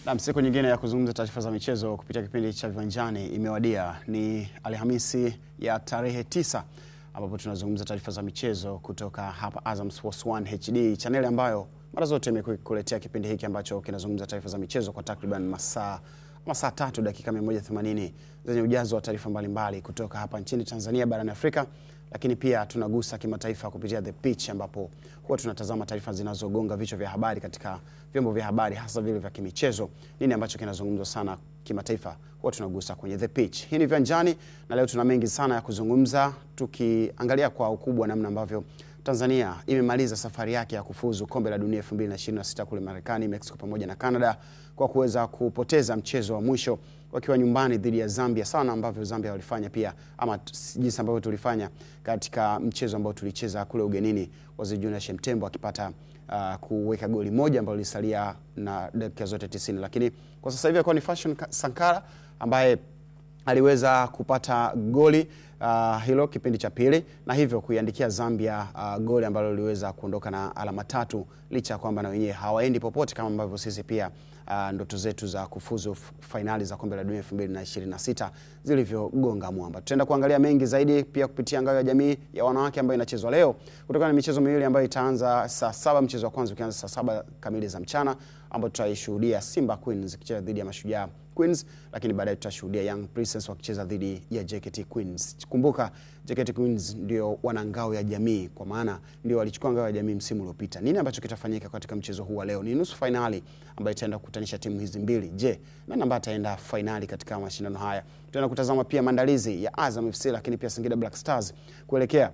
Na siku nyingine ya kuzungumza taarifa za michezo kupitia kipindi cha Viwanjani imewadia. Ni Alhamisi ya tarehe 9 ambapo tunazungumza taarifa za michezo kutoka hapa Azam Sports 1 HD, channel ambayo mara zote imekuletea kipindi hiki ambacho kinazungumza taarifa za michezo kwa takriban masaa 3 dakika 180 zenye ujazo wa taarifa mbalimbali kutoka hapa nchini Tanzania, barani Afrika, lakini pia tunagusa kimataifa kupitia The Pitch ambapo huwa tunatazama taarifa zinazogonga vichwa vya habari katika vyombo vya habari, hasa vile vya kimichezo. Nini ambacho kinazungumzwa sana kimataifa huwa tunagusa kwenye The Pitch. Hii ni Viwanjani na leo tuna mengi sana ya kuzungumza, tukiangalia kwa ukubwa namna ambavyo Tanzania imemaliza safari yake ya kufuzu kombe la dunia 2026 kule Marekani, Mexico pamoja na Canada kwa kuweza kupoteza mchezo wa mwisho wakiwa nyumbani dhidi ya Zambia, sana ambavyo Zambia walifanya pia, ama jinsi ambavyo tulifanya katika mchezo ambao tulicheza kule ugenini, Waziri Junior Shemtembo akipata kuweka goli moja ambalo lisalia na dakika zote 90. Lakini kwa sasa hivi ni Fashion Sankara ambaye aliweza kupata goli hilo kipindi cha pili na hivyo kuiandikia Zambia goli ambalo liweza kuondoka na alama 3, licha kwamba na wenyewe hawaendi popote kama ambavyo sisi pia ndoto zetu za kufuzu finali za kombe la dunia 2026 zilivyogonga mwamba. Tutaenda kuangalia mengi zaidi pia kupitia ngao ya jamii ya wanawake ambayo inachezwa leo, kutokana na michezo miwili ambayo itaanza saa 7, mchezo wa kwanza ukianza saa 7 kamili za mchana, ambapo tutaishuhudia Simba Queens ikicheza dhidi ya Mashujaa Queens, lakini baadaye tutashuhudia Young Princess wakicheza dhidi ya JKT Queens. Kumbuka JKT Queens ndio wana ngao ya jamii, kwa maana ndio walichukua ngao ya jamii msimu uliopita. Nini ambacho kitafanyika katika mchezo huu wa leo? Ni nusu finali ambayo itaenda kukutanisha timu hizi mbili. Je, nani ambaye ataenda finali katika mashindano haya? Tutaenda kutazama pia maandalizi ya Azam FC lakini pia Singida Black Stars kuelekea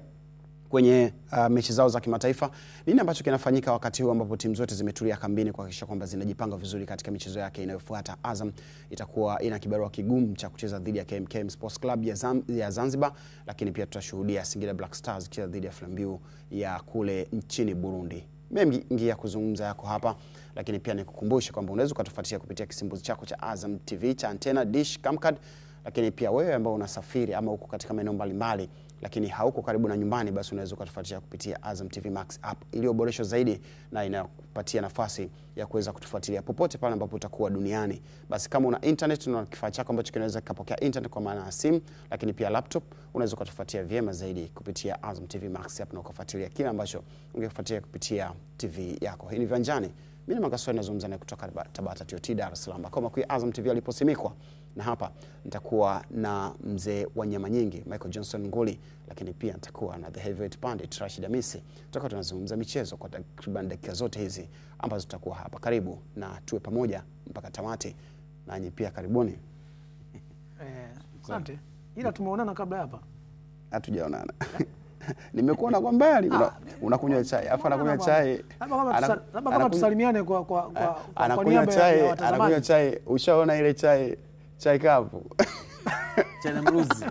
kwenye mechi zao za kimataifa. Nini ambacho kinafanyika wakati huu ambapo timu zote zimetulia kambini kuhakikisha kwamba zinajipanga vizuri katika michezo yake inayofuata? Azam itakuwa ina kibarua kigumu cha kucheza dhidi ya KMKM Sports Club ya Zanzibar, lakini pia tutashuhudia Singida Black Stars kucheza dhidi ya Flambeau ya kule nchini Burundi. Mengi ya kuzungumza yako hapa, lakini pia nikukumbusha kwamba unaweza kutufuatia kupitia kisimbuzi chako cha Azam TV cha antena, dish, camcard, lakini pia wewe ambao unasafiri ama uko katika maeneo mbalimbali lakini hauko karibu na nyumbani, basi unaweza kutufuatia kupitia Azam TV Max app iliyoboreshwa zaidi na inakupatia nafasi ya kuweza kutufuatilia popote pale ambapo utakuwa duniani. Basi kama una internet na kifaa chako ambacho kinaweza kupokea internet kwa maana ya simu, lakini pia laptop, unaweza kutufuatia vyema zaidi kupitia Azam TV Max app na kufuatilia kile ambacho ungefuatilia kupitia TV yako. Hii ni Viwanjani. Mimi ni Mangaswali nazungumza naye kutoka Tabata TOT Dar es Salaam, kama kwa Azam TV aliposimikwa, na hapa nitakuwa na mzee wa nyama nyingi Michael Johnson Nguli, lakini pia nitakuwa na the heavyweight pandit Rashid Hamisi. Tutakuwa tunazungumza michezo kwa takriban dakika zote hizi ambazo tutakuwa hapa. Karibu na tuwe pamoja mpaka tamati, nanyi pia karibuni. Asante. Ila tumeonana kabla hapa? Hatujaonana. Nimekuona kwa mbali unakunywa chai, afa anakunywa chai. Labda kama tusalimiane kwa niaba ya watazamaji. Anakunywa chai, ushaona ile chai kavu. Chai na mruzi.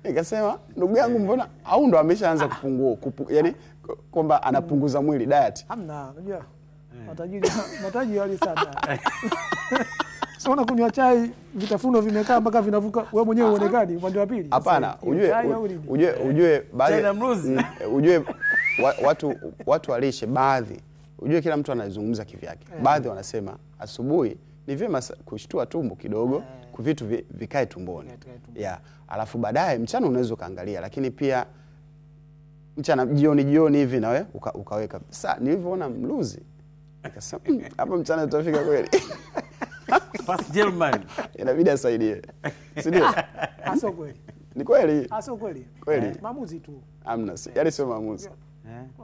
Nikasema ndugu yangu, mbona au ndo ameshaanza kupungua, yani kwamba anapunguza mwili diet? Hamna, unajua matajiri hali sana. Sasa kunywa chai, vitafuno vimekaa mpaka vinavuka, wewe mwenyewe uonekani upande wa pili. Hapana, ujue watu walishe baadhi. Ujue kila mtu anazungumza kivyake. Baadhi wanasema asubuhi ni vyema kushtua tumbo kidogo, vitu vikae tumboni. Alafu baadaye mchana unaweza kaangalia, lakini pia mchana jioni hivi na wewe ukaweka. Sasa nilivyoona mluzi nikasema hapa mchana tutafika kweli. Fast German inabidi asaidie. Si ndio? Aso kweli. Ni kweli? Aso kweli. Kweli. Maamuzi tu. Amna, yale sio maamuzi.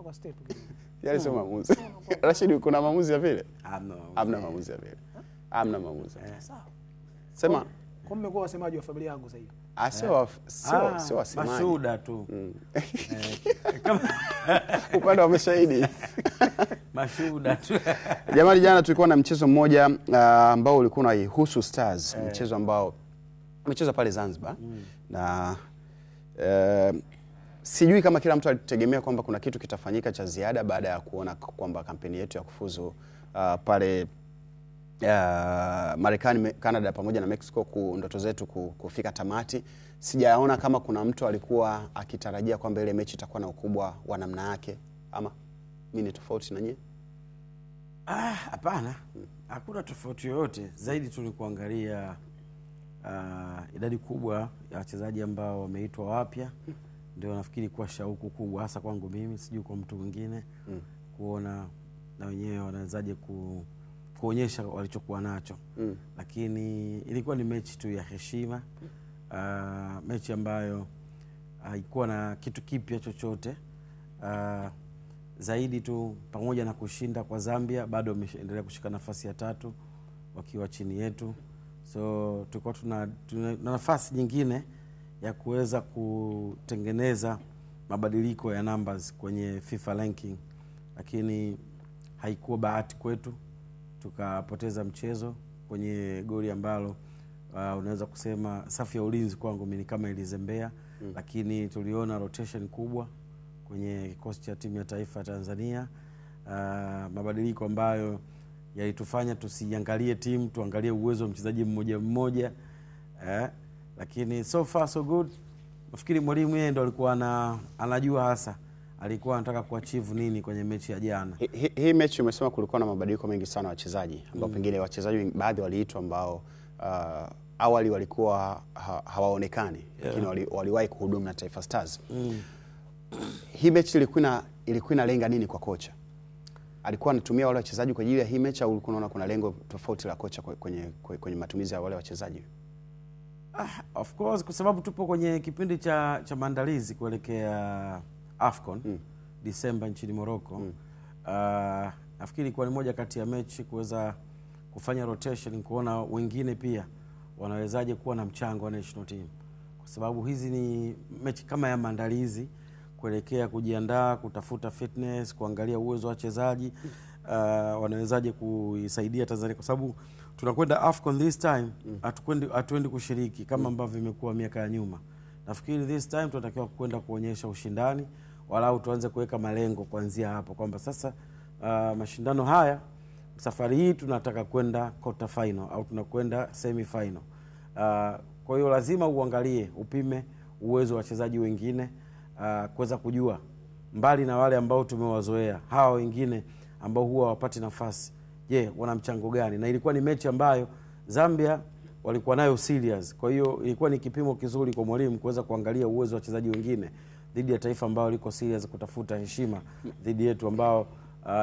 Kwa step. Yale sio maamuzi. Rashid, kuna maamuzi ya vile? Hamna maamuzi ya vile. Hamna maamuzi. Sawa. Sema. Kwa mmekuwa wasemaji wa familia yangu sasa hivi. Sio wasemaji. Mashuhuda tu. Upande wa mashahidi. Mashuhuda tu. Jamani, jana tulikuwa na mchezo mmoja ambao ulikuwa unahusu Stars, mchezo ambao umechezwa pale Zanzibar. Na sijui kama kila mtu alitegemea kwamba kuna kitu kitafanyika cha ziada baada ya kuona kwamba kampeni yetu ya kufuzu pale Marekani, Canada pamoja na Mexico, ndoto zetu kufika tamati. Sijaona kama kuna mtu alikuwa akitarajia kwamba ile mechi itakuwa na ukubwa wa namna yake, ama mimi ni tofauti na nyinyi? Hapana. Hakuna tofauti yoyote. Zaidi tu ni kuangalia idadi kubwa ya wachezaji ambao wameitwa wapya. Ndio nafikiri kwa shauku kubwa hasa kwangu mimi, sijui kwa mtu mwingine, kuona na wenyewe wanawezaje kuonyesha walichokuwa nacho. Lakini ilikuwa ni mechi tu ya heshima. Mechi ambayo haikuwa na kitu kipya chochote. Zaidi tu pamoja na kushinda kwa Zambia, bado wameendelea kushika nafasi ya 3 wakiwa chini yetu. So tulikuwa tuna nafasi nyingine ya kuweza kutengeneza mabadiliko ya numbers kwenye FIFA ranking, lakini haikuwa bahati kwetu. Tukapoteza mchezo kwenye goli ambalo unaweza kusema safu ya ulinzi kwangu mimi kama ilizembea. Lakini tuliona rotation kubwa kwenye kikosi cha timu ya taifa ya Tanzania. Mabadiliko ambayo yalitufanya tusiangalie timu, tuangalie uwezo wa mchezaji mmoja mmoja. Lakini so far so good. Nafikiri mwalimu yeye ndo alikuwa anajua hasa alikuwa anataka kuachieve nini kwenye mechi ya jana. Hii mechi umesema kulikuwa na mabadiliko mengi sana wachezaji, ambao pengine wachezaji baadhi waliitwa ambao awali walikuwa hawaonekani, lakini waliwahi kuhudumu na Taifa Stars. Hii mechi ilikuwa inalenga nini kwa kocha? Alikuwa anatumia wale wachezaji kwa ajili ya hii mechi, au ulikuwa unaona kuna lengo tofauti la kocha kwenye matumizi ya wale wachezaji? Of course, kwa sababu tupo kwenye kipindi cha maandalizi kuelekea AFCON Disemba nchini Morocco. Nafikiri kwa ni moja kati ya mechi kuweza kufanya rotation, kuona wengine pia wanawezaje kuwa na mchango wa national team, kwa sababu hizi ni mechi kama ya maandalizi kuelekea kujiandaa, kutafuta fitness, kuangalia uwezo wa wachezaji wanawezaje kuisaidia Tanzania, kwa sababu tunakwenda AFCON this time. Hatuendi kushiriki kama ambavyo imekuwa miaka ya nyuma. Nafikiri this time tunatakiwa kwenda kuonyesha ushindani, walau tuanze kuweka malengo kuanzia hapo, kwamba sasa mashindano haya safari hii tunataka kwenda quarter final au tunakwenda semi final. Kwa hiyo lazima uangalie, upime uwezo wa wachezaji wengine, kuweza kujua mbali na wale ambao tumewazoea, hawa wengine ambao huwa wapati nafasi, je, wana mchango gani? Na ilikuwa ni mechi ambayo Zambia walikuwa nayo serious. Kwa hiyo ilikuwa ni kipimo kizuri kwa mwalimu kuweza kuangalia uwezo wa wachezaji wengine dhidi ya taifa ambao liko serious kutafuta heshima dhidi yetu, ambao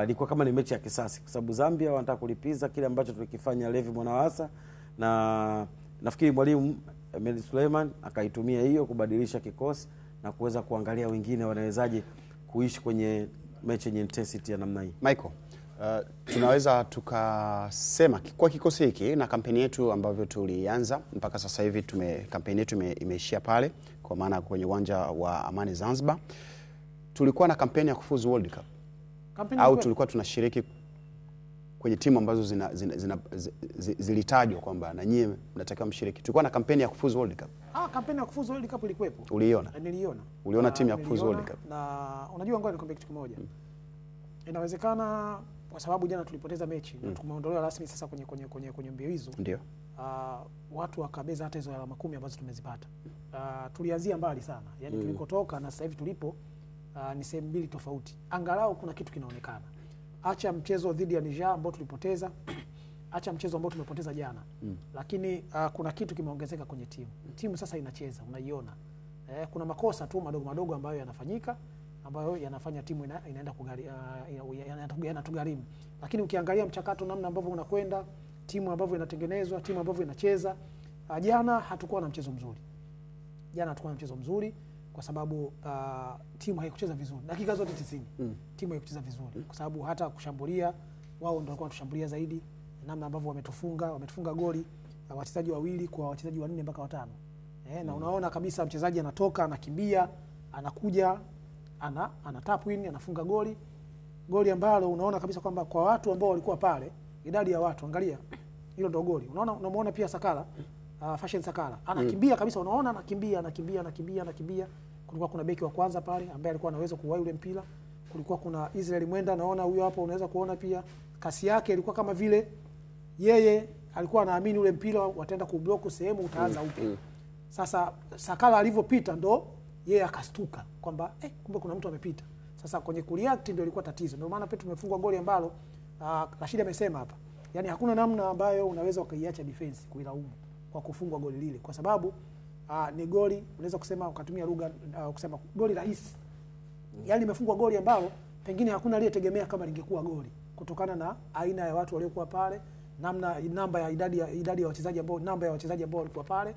ilikuwa kama ni mechi ya kisasi, kwa sababu Zambia wanataka kulipiza kile ambacho tulikifanya Levi Mwanawasa. Na nafikiri mwalimu Ahmed Suleiman akaitumia hiyo kubadilisha kikosi na kuweza kuangalia wengine wanawezaje kuishi kwenye mechi yenye intensity ya namna hii. Michael, tunaweza tukasema kwa kikosi hiki na kampeni yetu ambavyo tulianza mpaka sasa hivi, kampeni yetu imeishia pale, kwa maana kwenye uwanja wa Amani Zanzibar. Tulikuwa na kampeni ya kufuzu World Cup, au tulikuwa tunashiriki kwenye timu ambazo zilitajwa kwamba na nyie mnatakiwa mshiriki? Tulikuwa na kampeni ya kufuzu World Cup. Kampeni ya kufuzu World Cup ilikuwepo. Uliiona? Niliona. Uliona timu ya kufuzu World Cup? Na unajua, ngoja nikwambie kitu kimoja. Inawezekana kwa sababu jana tulipoteza mechi na tumeondolewa rasmi sasa kwenye mbio hizo. Ndio. Watu wakabeza hata hizo alama 10 ambazo tumezipata. Tulianzia mbali sana. Yaani tulikotoka na sasa hivi tulipo ni sehemu mbili tofauti. Angalau kuna kitu kinaonekana. Acha mchezo dhidi ya Niger ambao tulipoteza, acha mchezo ambao tumepoteza jana. Lakini kuna kitu kimeongezeka kwenye timu. Timu sasa inacheza, unaiona. Kuna makosa tu madogo ambayo yanafanyika, ambayo yanafanya timu inaenda yanatugharimu. Lakini ukiangalia mchakato namna ambavyo unakwenda, timu ambavyo inatengenezwa, timu ambavyo inacheza, jana hatukuwa na mchezo mzuri. Kwa sababu timu haikucheza vizuri. Dakika zote 90. Timu haikucheza vizuri. Kwa sababu hata kushambulia, wao ndio walikuwa watushambulia zaidi. Namna ambavyo wametufunga goli wachezaji wawili kwa wachezaji 4 mpaka 5. Na unaona kabisa mchezaji anatoka, anakimbia, anakuja, ana tap win, anafunga goli ambalo unaona kabisa kwamba kwa watu ambao walikuwa pale, idadi ya watu, angalia, hilo ndio goli. Unamuona pia Sakala, Fashion Sakala anakimbia kabisa, unaona anakimbia. Kulikuwa kuna beki wa kwanza pale ambaye alikuwa anaweza kuwahi ule mpira. Kulikuwa kuna Israel Mwenda, naona huyo hapo, unaweza kuona pia kasi yake ilikuwa kama vile yeye alikuwa anaamini ule mpira wataenda kublock sehemu utaanza upya. Sasa Sakala alivyopita ndo yeye akastuka kwamba kumbe kuna mtu amepita. Sasa kwenye kureact ndio ilikuwa tatizo. Ndio maana pia tumefungwa goli ambalo Rashid amesema hapa, yani hakuna namna ambayo unaweza ukaiacha defense kuilaumu kwa kufungwa goli lile, kwa sababu ni goli, unaweza kusema ukatumia lugha kusema goli rahisi. Yani imefungwa goli ambalo pengine hakuna aliyetegemea kama lingekuwa goli, kutokana na aina ya watu waliokuwa pale, namba ya idadi ya wachezaji ambao walikuwa pale,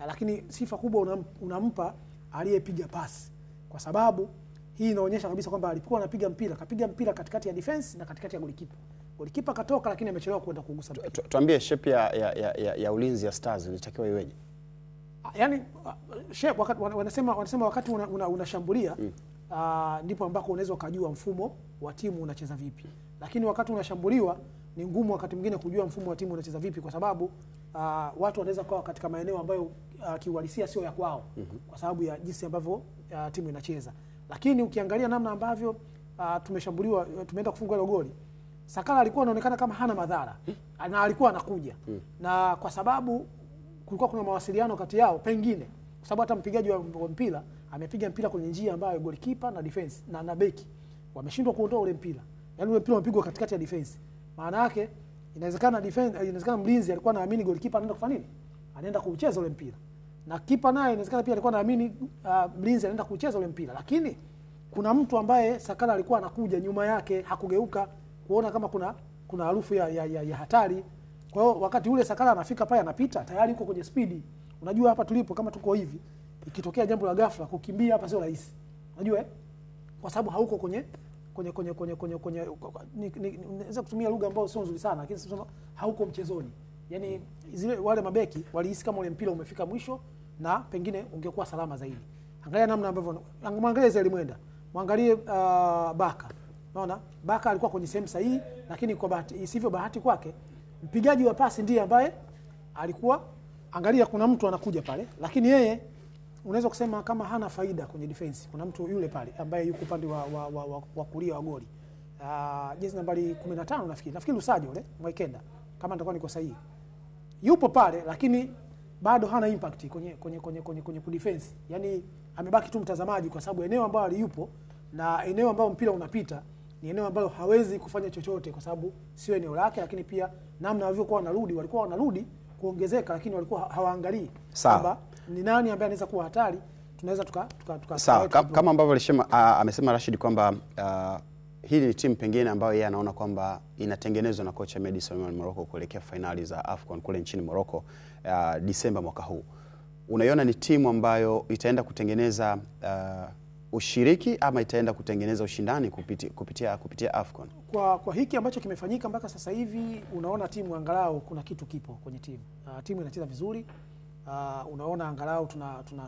lakini sifa kubwa unampa aliyepiga pasi, kwa sababu hii inaonyesha kabisa kwamba alikuwa anapiga mpira, kapiga mpira katikati ya defense na katikati ya golikipa. Golikipa katoka, lakini amechelewa kwenda kugusa mpira. Tuambie shape ya ulinzi ya Stars ilitakiwa iweje? Yani shape wanasema wakati unashambulia ndipo ambako unaweza kujua mfumo wa timu unacheza vipi. Lakini wakati unashambuliwa ni ngumu wakati mwingine kujua mfumo wa timu unacheza vipi, kwa sababu watu wanaweza kuwa katika maeneo ambayo kiuhalisia sio ya kwao, kwa sababu ya jinsi ambavyo timu inacheza. Lakini ukiangalia namna ambavyo tumeshambuliwa, tumeenda kufunga ile goli, Sakala alikuwa anaonekana kama hana madhara na alikuwa anakuja, na kwa sababu kulikuwa kuna mawasiliano kati yao, pengine kwa sababu hata mpigaji wa mpira amepiga mpira kwenye njia ambayo goalkeeper na defense na beki wameshindwa kuondoa ule mpira. Yaani ule mpira umepigwa katikati ya defense. Maana yake inawezekana mlinzi alikuwa anaamini goalkeeper anaenda kufanya nini? Anaenda kucheza ule mpira. Na kipa naye inawezekana pia alikuwa anaamini mlinzi anaenda kucheza ule mpira. Lakini kuna mtu ambaye Sakala alikuwa anakuja nyuma yake, hakugeuka kuona kama kuna harufu ya hatari. Kwa hiyo wakati ule Sakala anafika pale, anapita tayari yuko kwenye speed. Unajua hapa tulipo kama tuko hivi, ikitokea jambo la ghafla kukimbia hapa sio rahisi. Unajua kwa sababu hauko kwenye naweza kutumia lugha ambayo sio nzuri sana, lakini sema hauko mchezoni. Yaani wale mabeki walihisi kama ule mpira umefika mwisho na pengine ungekuwa salama zaidi. Angalia namna ambavyo muangalie Zeli Mwenda, muangalie Baka. Unaona? Baka alikuwa kwenye sehemu sahihi, lakini kwa bahati isivyo bahati kwake, mpigaji wa pasi ndiye ambaye alikuwa, angalia kuna mtu anakuja pale, lakini yeye unaweza kusema kama hana faida kwenye defense. Kuna mtu yule pale ambaye yuko upande wa kulia wa goli. Jezi nambari 15 nafikiri Lusajo yule Mwaikenda, kama nitakuwa niko sahihi. Yupo pale lakini bado hana impact kwenye defense. Yaani amebaki tu mtazamaji, kwa sababu eneo ambalo aliupo na eneo ambalo mpira unapita ni eneo ambalo hawezi kufanya chochote, kwa sababu sio eneo lake. Lakini pia namna walivyokuwa walikuwa wanarudi kuongezeka, lakini walikuwa hawaangalii kwamba ni nani ambaye anaweza kuwa hatari. Tunaweza sawa kama ambavyo amesema Rashid kwamba hili ni timu pengine ambayo yeye anaona kwamba inatengenezwa na kocha Medi Suleiman Morocco kuelekea finali za AFCON kule nchini Morocco Disemba mwaka huu. Unaiona ni timu ambayo itaenda kutengeneza ushiriki ama itaenda kutengeneza ushindani kupitia AFCON? Kwa hiki ambacho kimefanyika mpaka sasa hivi, unaona timu angalau kuna kitu kipo kwenye timu. Timu inacheza vizuri. Unaona angalau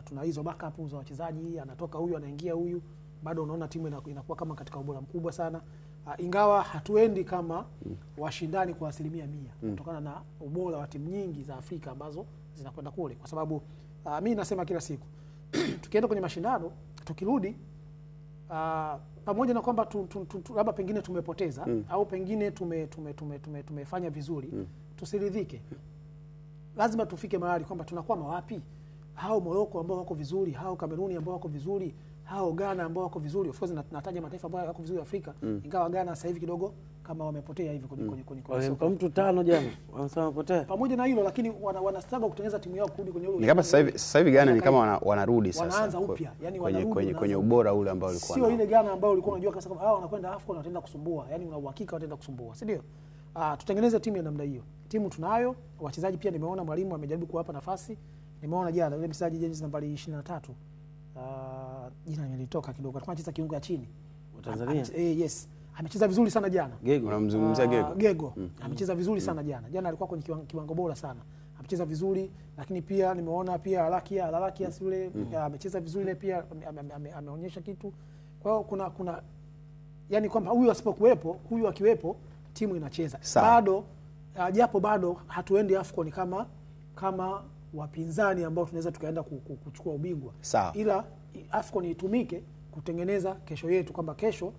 tuna hizo backup za wachezaji, anatoka huyu anaingia huyu, bado unaona timu inakuwa kama katika ubora mkubwa sana. Ingawa hatuendi kama washindani kwa 100% kutokana na ubora wa timu nyingi za Afrika ambazo zinakwenda kule, kwa sababu mimi nasema kila siku tukienda kwenye mashindano, tukirudi pamoja na kwamba labda pengine tumepoteza au pengine tumefanya vizuri, tusiridhike. Lazima tufike mahali kwamba tunakuwa wapi. Hao Morocco ambao wako vizuri, hao Kameruni ambao wako vizuri, hao Ghana ambao wako vizuri. Of course nataja mataifa ambayo wako vizuri Afrika, ingawa Ghana sasa hivi kidogo kama wamepotea hivi kwenye kwa mtu 5 jana wanasema wamepotea. Pamoja na hilo, lakini wana struggle kutengeneza timu yao kurudi kwenye ule. Ni kama sasa hivi Ghana ni kama wanarudi sasa. Wanaanza upya, yani wanarudi kwenye ubora ule ambao ulikuwa nao. Sio ile Ghana ambao ulikuwa unajua kama hao wanakwenda AFCON wataenda kusumbua, yani una uhakika wataenda kusumbua, si ndio? Tutengeneze timu ya namna hiyo. Timu tunayo, wachezaji pia nimeona mwalimu amejaribu kuwapa nafasi. Nimeona jana yule mchezaji jezi nambari 23. Jina nilitoka kidogo. Alikuwa anacheza kiungo ya chini. Wa Tanzania? Yes. Amecheza vizuri sana jana. Gego. Unamzungumzia Gego? Gego. Amecheza vizuri sana jana. Jana alikuwa kwenye kiwango bora sana. Amecheza vizuri, lakini pia nimeona pia Lalakia yule amecheza vizuri pia, ameonyesha kitu. Kwa hiyo kuna yani kwamba huyu asipokuwepo, huyu akiwepo timu inacheza. Bado japo bado hatuendi AFCON kama wapinzani ambao tunaweza tukaenda kuchukua ubingwa. Ila AFCON itumike kutengeneza kesho yetu, kwamba kesho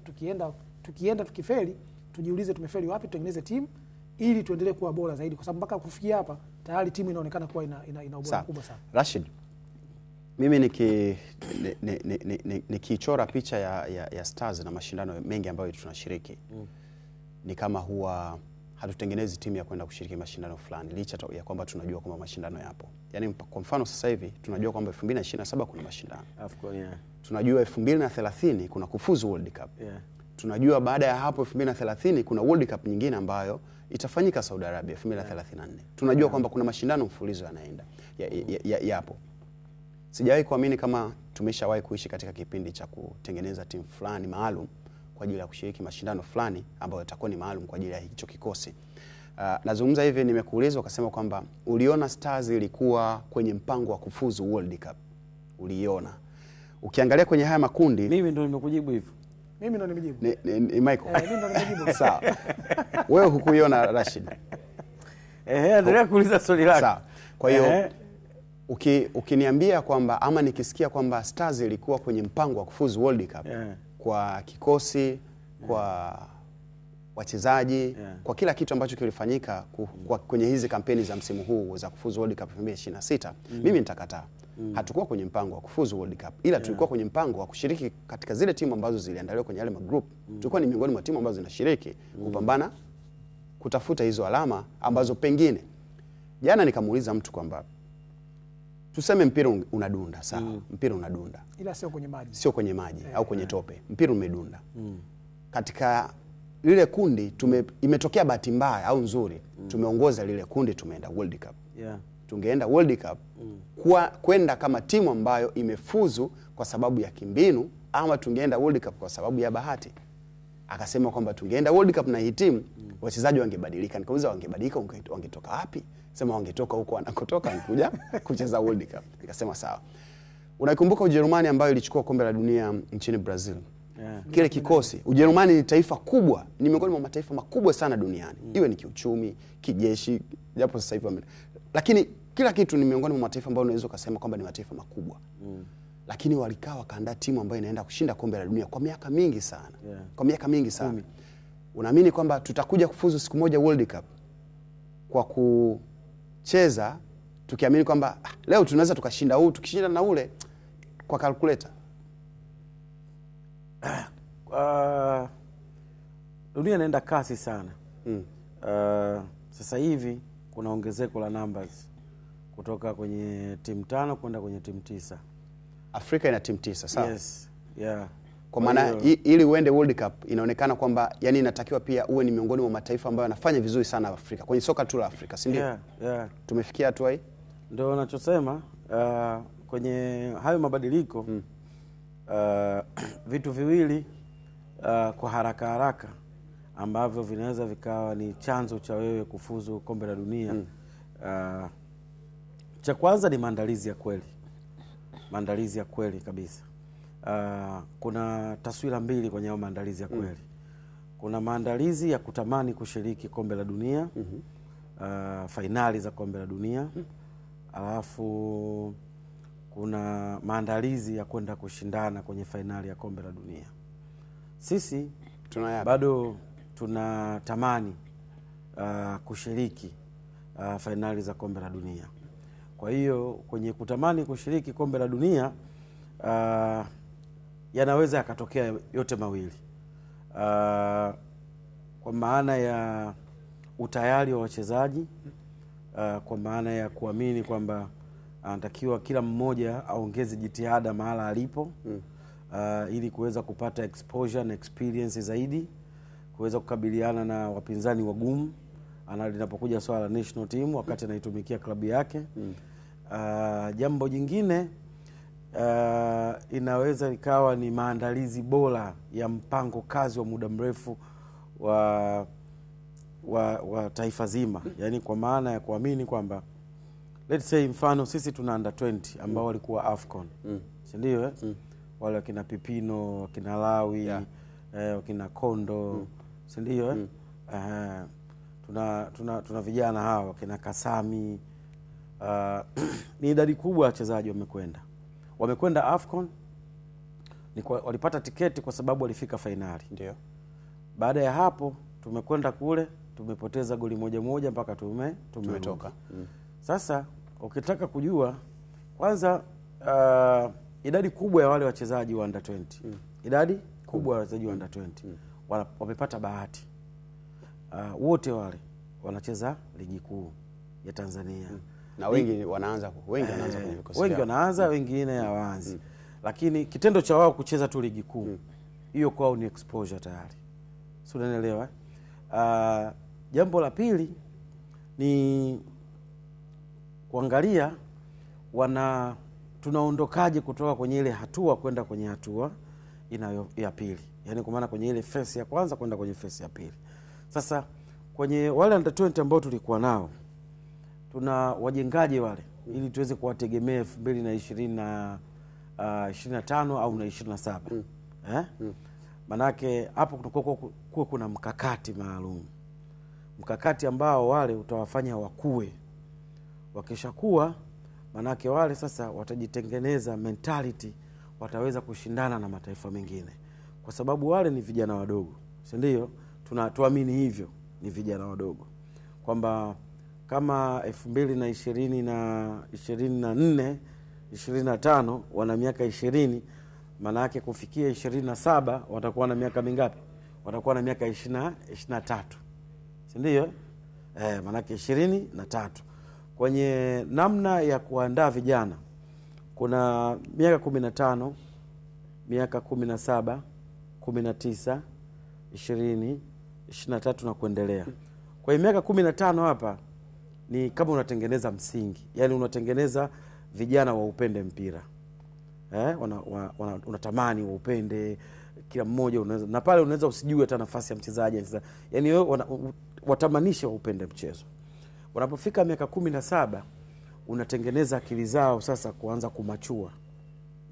tukienda tukifeli, tujiulize tumefeli wapi, tutengeneze timu ili tuendelee kuwa bora zaidi, kwa sababu mpaka kufikia hapa tayari timu inaonekana kuwa ina ubora mkubwa sana. Rashid, mimi nikichora picha ya Stars na mashindano mengi ambayo tunashiriki, ni kama huwa hatutengenezi timu ya kwenda kushiriki mashindano fulani licha ya kwamba tunajua kwamba mashindano yapo. Yaani kwa mfano sasa hivi tunajua kwamba 2027 kuna mashindano. Of course, yeah. Tunajua 2030 kuna kufuzu World Cup. Yeah. Tunajua baada ya hapo 2030 kuna World Cup nyingine ambayo itafanyika Saudi Arabia 2034. Tunajua kwamba kuna mashindano mfululizo yanaenda. Yapo. Sijawahi kuamini kama tumeshawahi kuishi katika kipindi cha kutengeneza timu fulani maalum kwa ajili ya kushiriki mashindano fulani ambayo yatakuwa ni maalum kwa ajili ya hicho kikosi. Nazungumza hivi, nimekuuliza ukasema kwamba uliona Stars ilikuwa kwenye mpango wa kufuzu World Cup. Uliona. Ukiangalia kwenye haya makundi, mimi ndo nimekujibu hivyo. Mimi ndo nimejibu. Michael. Mimi ndo nimejibu. Sawa. Wewe hukuiona Rashid. Endelea kuuliza swali lako. Sawa. Kwa hiyo ukiniambia kwamba ama nikisikia kwamba Stars ilikuwa kwenye mpango wa kufuzu World Cup kwa kikosi, kwa wachezaji, kwa kila kitu ambacho kilifanyika kwenye hizi kampeni za msimu huu za kufuzu World Cup 2026, mimi nitakataa. Hatukuwa kwenye mpango wa kufuzu World Cup, ila tulikuwa kwenye mpango wa kushiriki katika zile timu ambazo ziliandaliwa kwenye yale magroup. Tulikuwa ni miongoni mwa timu ambazo zinashiriki kupambana kutafuta hizo alama ambazo pengine. Jana nikamuuliza mtu kwamba tuseme mpira unadunda, sawa? Mpira unadunda. Ila sio kwenye maji. Sio kwenye maji au kwenye tope. Mpira umedunda. Katika lile kundi imetokea bahati mbaya au nzuri. Tumeongoza lile kundi, tumeenda World Cup. Tungeenda World Cup kwenda kama timu ambayo imefuzu kwa sababu ya kimbinu, ama tungeenda World Cup kwa sababu ya bahati. Akasema kwamba tungeenda World Cup na hii timu wachezaji wangebadilika. Nikauliza wangebadilika wangetoka wapi? Sema wangetoka huko wanakotoka kuja kucheza World Cup. Nikasema sawa. Unakumbuka Ujerumani ambayo ilichukua kombe la dunia nchini Brazil? Kile kikosi, Ujerumani ni taifa kubwa, ni miongoni mwa mataifa makubwa sana duniani. Iwe ni kiuchumi, kijeshi, japo sasa hivi lakini kila kitu ni miongoni mwa mataifa ambayo unaweza kusema kwamba ni mataifa makubwa. Lakini walikaa wakaandaa timu ambayo inaenda kushinda kombe la dunia kwa miaka mingi sana. Kwa miaka mingi sana. Unaamini kwamba tutakuja kufuzu siku moja World Cup kwa kucheza tukiamini kwamba leo tunaweza tukashinda huu, tukishinda na ule kwa calculator? Dunia inaenda kasi sana. Sasa hivi kuna ongezeko la numbers kutoka kwenye timu 5 kwenda kwenye timu 9. Afrika ina timu 9, sawa? Yes. Yeah. Kwa maana ili uende World Cup inaonekana kwamba yani inatakiwa pia uwe ni miongoni mwa mataifa ambayo yanafanya vizuri sana Afrika kwenye soka tu la Afrika, si ndio? Tumefikia hatua hii. Ndio ninachosema, kwenye hayo mabadiliko vitu viwili kwa haraka ambavyo vinaweza vikawa ni chanzo cha wewe kufuzu kombe la dunia. Cha kwanza ni maandalizi ya kweli. Maandalizi ya kweli kabisa. Kuna taswira mbili kwenye hayo maandalizi ya kweli. Kuna maandalizi ya kutamani kushiriki kombe la dunia, fainali za kombe la dunia. Alafu kuna maandalizi ya kwenda kushindana kwenye fainali ya kombe la dunia. Sisi bado tunatamani kushiriki fainali za kombe la dunia. Kwa hiyo kwenye kutamani kushiriki kombe la dunia yanaweza yakatokea yote mawili. Kwa maana ya utayari wa wachezaji, kwa maana ya kuamini kwamba anatakiwa kila mmoja aongeze jitihada mahala alipo, ili kuweza kupata exposure na experience zaidi, kuweza kukabiliana na wapinzani wagumu linapokuja swala la national team wakati anaitumikia klabu yake. Jambo jingine inaweza ikawa ni maandalizi bora ya mpango kazi wa muda mrefu wa taifa zima. Yani kwa maana ya kuamini kwamba let's say mfano sisi tuna under 20 ambao walikuwa AFCON. Si ndio? Wale wakina Pipino, wakina Lawi, wakina Kondo, si ndio? Tuna vijana hawa wakina Kasami. Ni idadi kubwa wachezaji wamekwenda AFCON. Walipata tiketi kwa sababu walifika fainali. Ndio. Baada ya hapo tumekwenda kule, tumepoteza goli 1-1 mpaka tumetoka. Sasa ukitaka kujua kwanza, idadi kubwa ya wale wachezaji wa under 20. Idadi kubwa ya wachezaji wa under 20 wamepata bahati. wote wale wanacheza ligi kuu ya Tanzania. Na wengi wanaanza kwenye vikosi. Wengi wanaanza, wengine hawaanzi. Lakini kitendo cha wao kucheza tu ligi kuu, hiyo kwao ni exposure tayari. Si unanielewa? Jambo la pili ni kuangalia tunaondokaje kutoka kwenye ile hatua kwenda kwenye hatua ya pili. Yaani kwa maana kwenye ile phase ya kwanza kwenda kwenye phase ya pili. Sasa kwenye wale under 20 ambao tulikuwa nao, tuna wajengaje wale ili tuweze kuwategemea 2025 au na 27. Manake hapo kunakuwa kuna mkakati maalum. Mkakati ambao wale utawafanya wakue. Wakishakuwa, manake wale sasa watajitengeneza mentality, wataweza kushindana na mataifa mengine. Kwa sababu wale ni vijana wadogo. Si ndio? Tuamini hivyo, ni vijana wadogo. Kwamba kama 2024, 25 wana miaka 20, manake kufikia 27 watakuwa na miaka mingapi? Watakuwa na miaka 23. Si ndio? Manake 23. Kwenye namna ya kuandaa vijana kuna miaka 15, miaka 17, 19, 20, 23 na kuendelea. Kwa hiyo miaka 15 hapa ni kama unatengeneza msingi. Yaani unatengeneza vijana wa upende mpira. Unatamani wa upende kila mmoja, unaweza na pale unaweza usijue hata nafasi ya mchezaji. Yaani watamanisha wa upende mchezo. Wanapofika miaka 17 unatengeneza akili zao sasa kuanza kumachua.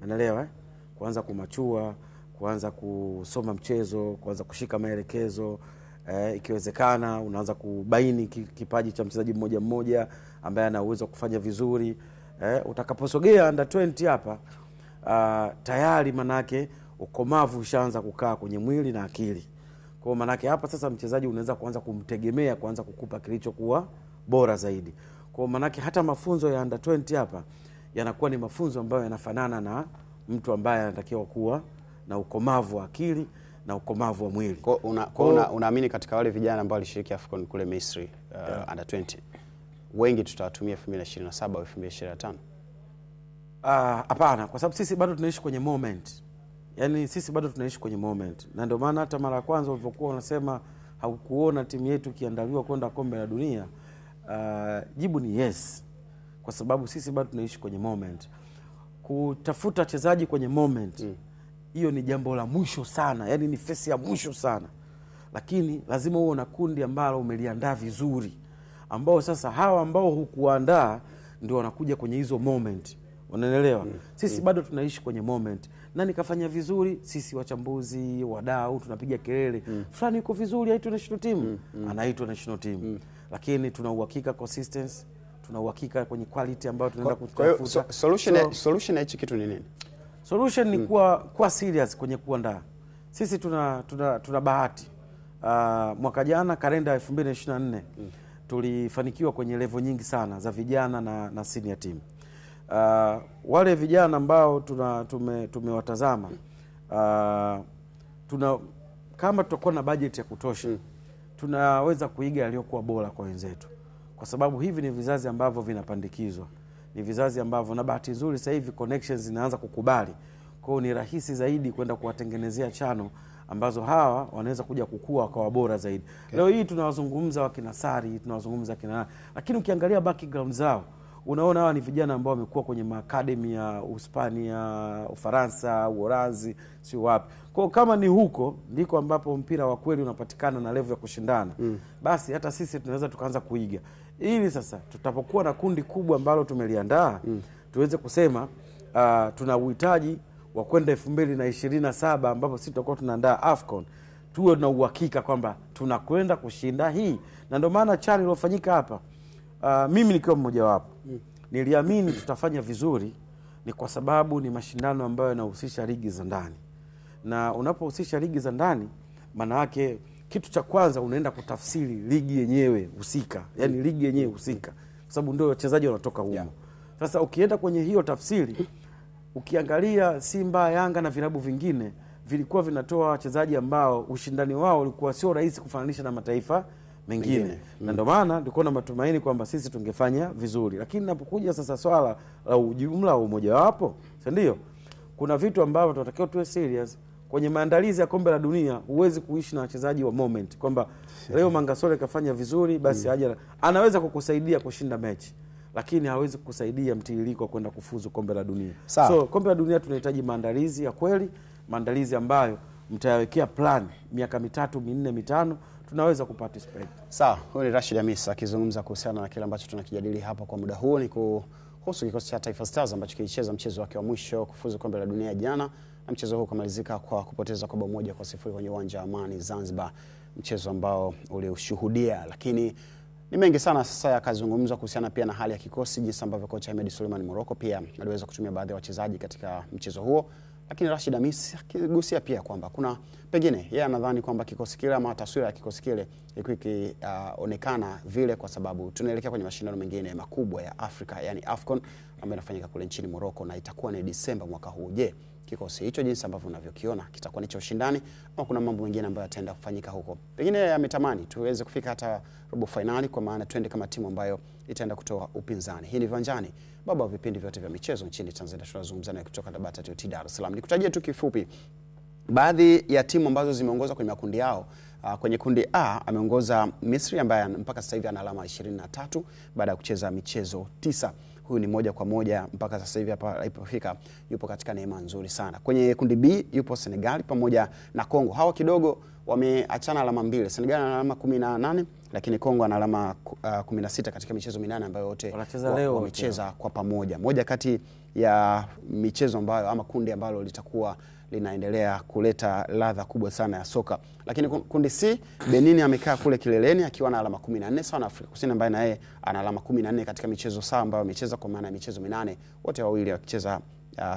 Unaelewa? Kuanza kumachua, kuanza kusoma mchezo, kuanza kushika maelekezo. Ikiwezekana unaanza kubaini kipaji cha mchezaji mmoja mmoja ambaye ana uwezo kufanya vizuri. Utakaposogea under 20 hapa, tayari manake ukomavu ushaanza kukaa kwenye mwili na akili. Kwa manake hapa sasa mchezaji unaweza kuanza kumtegemea, kuanza kukupa kilichokuwa bora zaidi. Kwa manake hata mafunzo ya under 20 hapa yanakuwa ni mafunzo ambayo yanafanana na mtu ambaye anatakiwa kuwa na ukomavu wa akili na ukomavu wa mwili. Kwa unaamini katika wale vijana ambao walishiriki AFCON kule Misri, under 20, wengi tutawatumia 2027 au 2025? Hapana, kwa sababu sisi bado tunaishi kwenye moment. Yaani sisi bado tunaishi kwenye moment. Na ndio maana hata mara ya kwanza ulipokuwa unasema haukuona timu yetu kiandaliwa kwenda kombe la dunia, jibu ni yes. Kwa sababu sisi bado tunaishi kwenye moment. Kutafuta wachezaji kwenye moment, hiyo ni jambo la mwisho sana. Yaani ni phase ya mwisho sana. Lakini lazima uwe na kundi ambalo umeliandaa vizuri, ambao sasa hawa ambao hukuandaa ndio wanakuja kwenye hizo moment. Unaelewa? Sisi bado tunaishi kwenye moment. Nani kafanya vizuri? Sisi wachambuzi, wadau tunapiga kelele. Fulani yuko vizuri, aitwe national team. Anaitwa national team. Lakini tuna uhakika consistency, tuna uhakika kwenye quality ambayo tunaenda kutafuta. Solution ya hichi kitu ni nini? Solution ni kuwa serious kwenye kuandaa. Sisi tuna bahati. Mwaka jana kalenda 2024 tulifanikiwa kwenye level nyingi sana za vijana na senior team. Wale vijana ambao tumewatazama, kama tutakuwa na budget ya kutosha, tunaweza kuiga yaliyokuwa bora kwa wenzetu. Kwa sababu hivi ni vizazi ambavyo vinapandikizwa. Ni vizazi ambavyo na bahati nzuri sasa hivi connections zinaanza kukubali. Kwa hiyo ni rahisi zaidi kwenda kuwatengenezea chano ambazo hawa wanaweza kuja kukua kwa bora zaidi. Leo hii tunawazungumza wakina Sari, tunawazungumza kina, lakini ukiangalia background zao unaona hawa ni vijana ambao wamekuwa kwenye maakademi ya Hispania, Ufaransa, Uholanzi, sio wapi. Kwa kama ni huko ndiko ambapo mpira wa kweli unapatikana na level ya kushindana, basi hata sisi tunaweza tukaanza kuiga. Ili sasa tutapokuwa na kundi kubwa ambalo tumeliandaa, tuweze kusema tuna uhitaji wa kwenda 2027 ambapo sisi tutakuwa tunaandaa AFCON, tuwe na uhakika kwamba tunakwenda kushinda hii. Na ndio maana challenge iliyofanyika hapa, mimi nikiwa mmoja wapo, niliamini tutafanya vizuri, ni kwa sababu ni mashindano ambayo yanahusisha ligi za ndani. Na unapohusisha ligi za ndani, maana yake kitu cha kwanza unaenda kutafsiri ligi yenyewe husika, yani ligi yenyewe husika, kwa sababu ndio wachezaji wanatoka huko. Sasa ukienda kwenye hiyo tafsiri, ukiangalia Simba, Yanga na vilabu vingine vilikuwa vinatoa wachezaji ambao ushindani wao ulikuwa sio rahisi kufananisha na mataifa mengine. Na ndio maana nilikuwa na matumaini kwamba sisi tungefanya vizuri. Lakini napokuja sasa swala la ujumla wa umoja wapo, si ndio? Kuna vitu ambavyo tunatakiwa tuwe serious. Kwenye maandalizi ya kombe la dunia huwezi kuishi na wachezaji wa moment kwamba leo Mangasole kafanya vizuri basi aje. Anaweza kukusaidia kushinda mechi, lakini hawezi kukusaidia mtiririko kwenda kufuzu kombe la dunia. So kombe la dunia tunahitaji maandalizi ya kweli, maandalizi ambayo mtayawekea plan miaka 3, 4, 5 tunaweza kuparticipate. Sawa, huyu ni Rashid Hamisa akizungumza kuhusiana na kile ambacho tunakijadili hapa kwa muda huu, ni kuhusu kikosi cha Taifa Stars ambacho kilicheza mchezo wake wa mwisho kufuzu kombe la dunia jana, na mchezo huu kumalizika kwa kupoteza kwa bao 1-0 kwenye uwanja wa Amani Zanzibar, mchezo ambao uliushuhudia. Lakini ni mengi sana sasa yakazungumzwa kuhusiana pia na hali ya kikosi, jinsi ambavyo kocha Ahmed Suleiman Morocco pia aliweza kutumia baadhi ya wachezaji katika mchezo huo. Lakini Rashid Hamisi akigusia pia kwamba kuna pengine yeye anadhani kwamba kikosi kile ama taswira ya kikosi kile ilikuwa ikionekana vile kwa sababu tunaelekea kwenye mashindano mengine makubwa ya Afrika, yani AFCON, ambayo inafanyika kule nchini Morocco na itakuwa ni Disemba mwaka huu. Je, kikosi hicho jinsi ambavyo unavyokiona kitakuwa ni cha ushindani au kuna mambo mengine ambayo yataenda kufanyika huko? Pengine ametamani tuweze kufika hata robo finali, kwa maana twende kama timu ambayo itaenda kutoa upinzani. Hii ni Viwanjani, baba wa vipindi vyote vya michezo nchini Tanzania. Tunazungumza naye kutoka Tabata TOT Dar es Salaam. Nikutajie tu kifupi baadhi ya timu ambazo zimeongoza kwenye makundi yao. Kwenye kundi A ameongoza Misri ambaye mpaka sasa hivi ana alama 23 baada ya kucheza michezo 9. Huyu ni moja kwa moja mpaka sasa hivi hapa alipofika yupo katika neema nzuri sana. Kwenye kundi B yupo Senegal pamoja na Kongo. Hawa kidogo wameachana alama 2. Senegal ana alama 18 lakini Kongo ana alama 16 katika michezo 8 ambayo wote wamecheza kwa pamoja. Moja kati ya michezo ambayo ama kundi ambalo litakuwa linaendelea kuleta ladha kubwa sana ya soka. Lakini kundi C, Benin amekaa kule kileleni akiwa na alama 14 sawa na Afrika Kusini ambaye naye ana alama 14 katika michezo sawa ambayo amecheza, kwa maana ya michezo 8 wote wawili wakicheza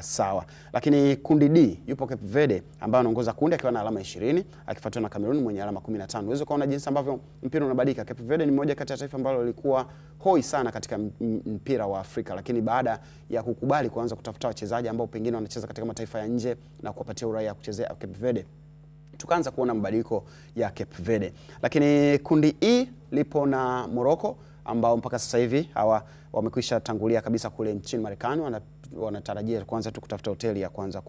sawa. Lakini kundi D yupo Cape Verde ambaye anaongoza kundi akiwa na alama 20 akifuatiwa na Cameroon mwenye alama 15. Unaweza kuona jinsi ambavyo mpira unabadilika. Cape Verde ni moja kati ya taifa ambalo lilikuwa hoi sana katika mpira wa Afrika, lakini baada ya kukubali kuanza kutafuta wachezaji ambao pengine wanacheza katika mataifa ya nje na kuwapatia uraia kuchezea Cape Verde, tukaanza kuona mabadiliko ya Cape Verde. Lakini kundi E lipo na Morocco ambao mpaka sasa hivi hawa wamekwisha tangulia kabisa kule nchini Marekani, wanatarajia kwanza tu kutafuta hoteli ya kwanza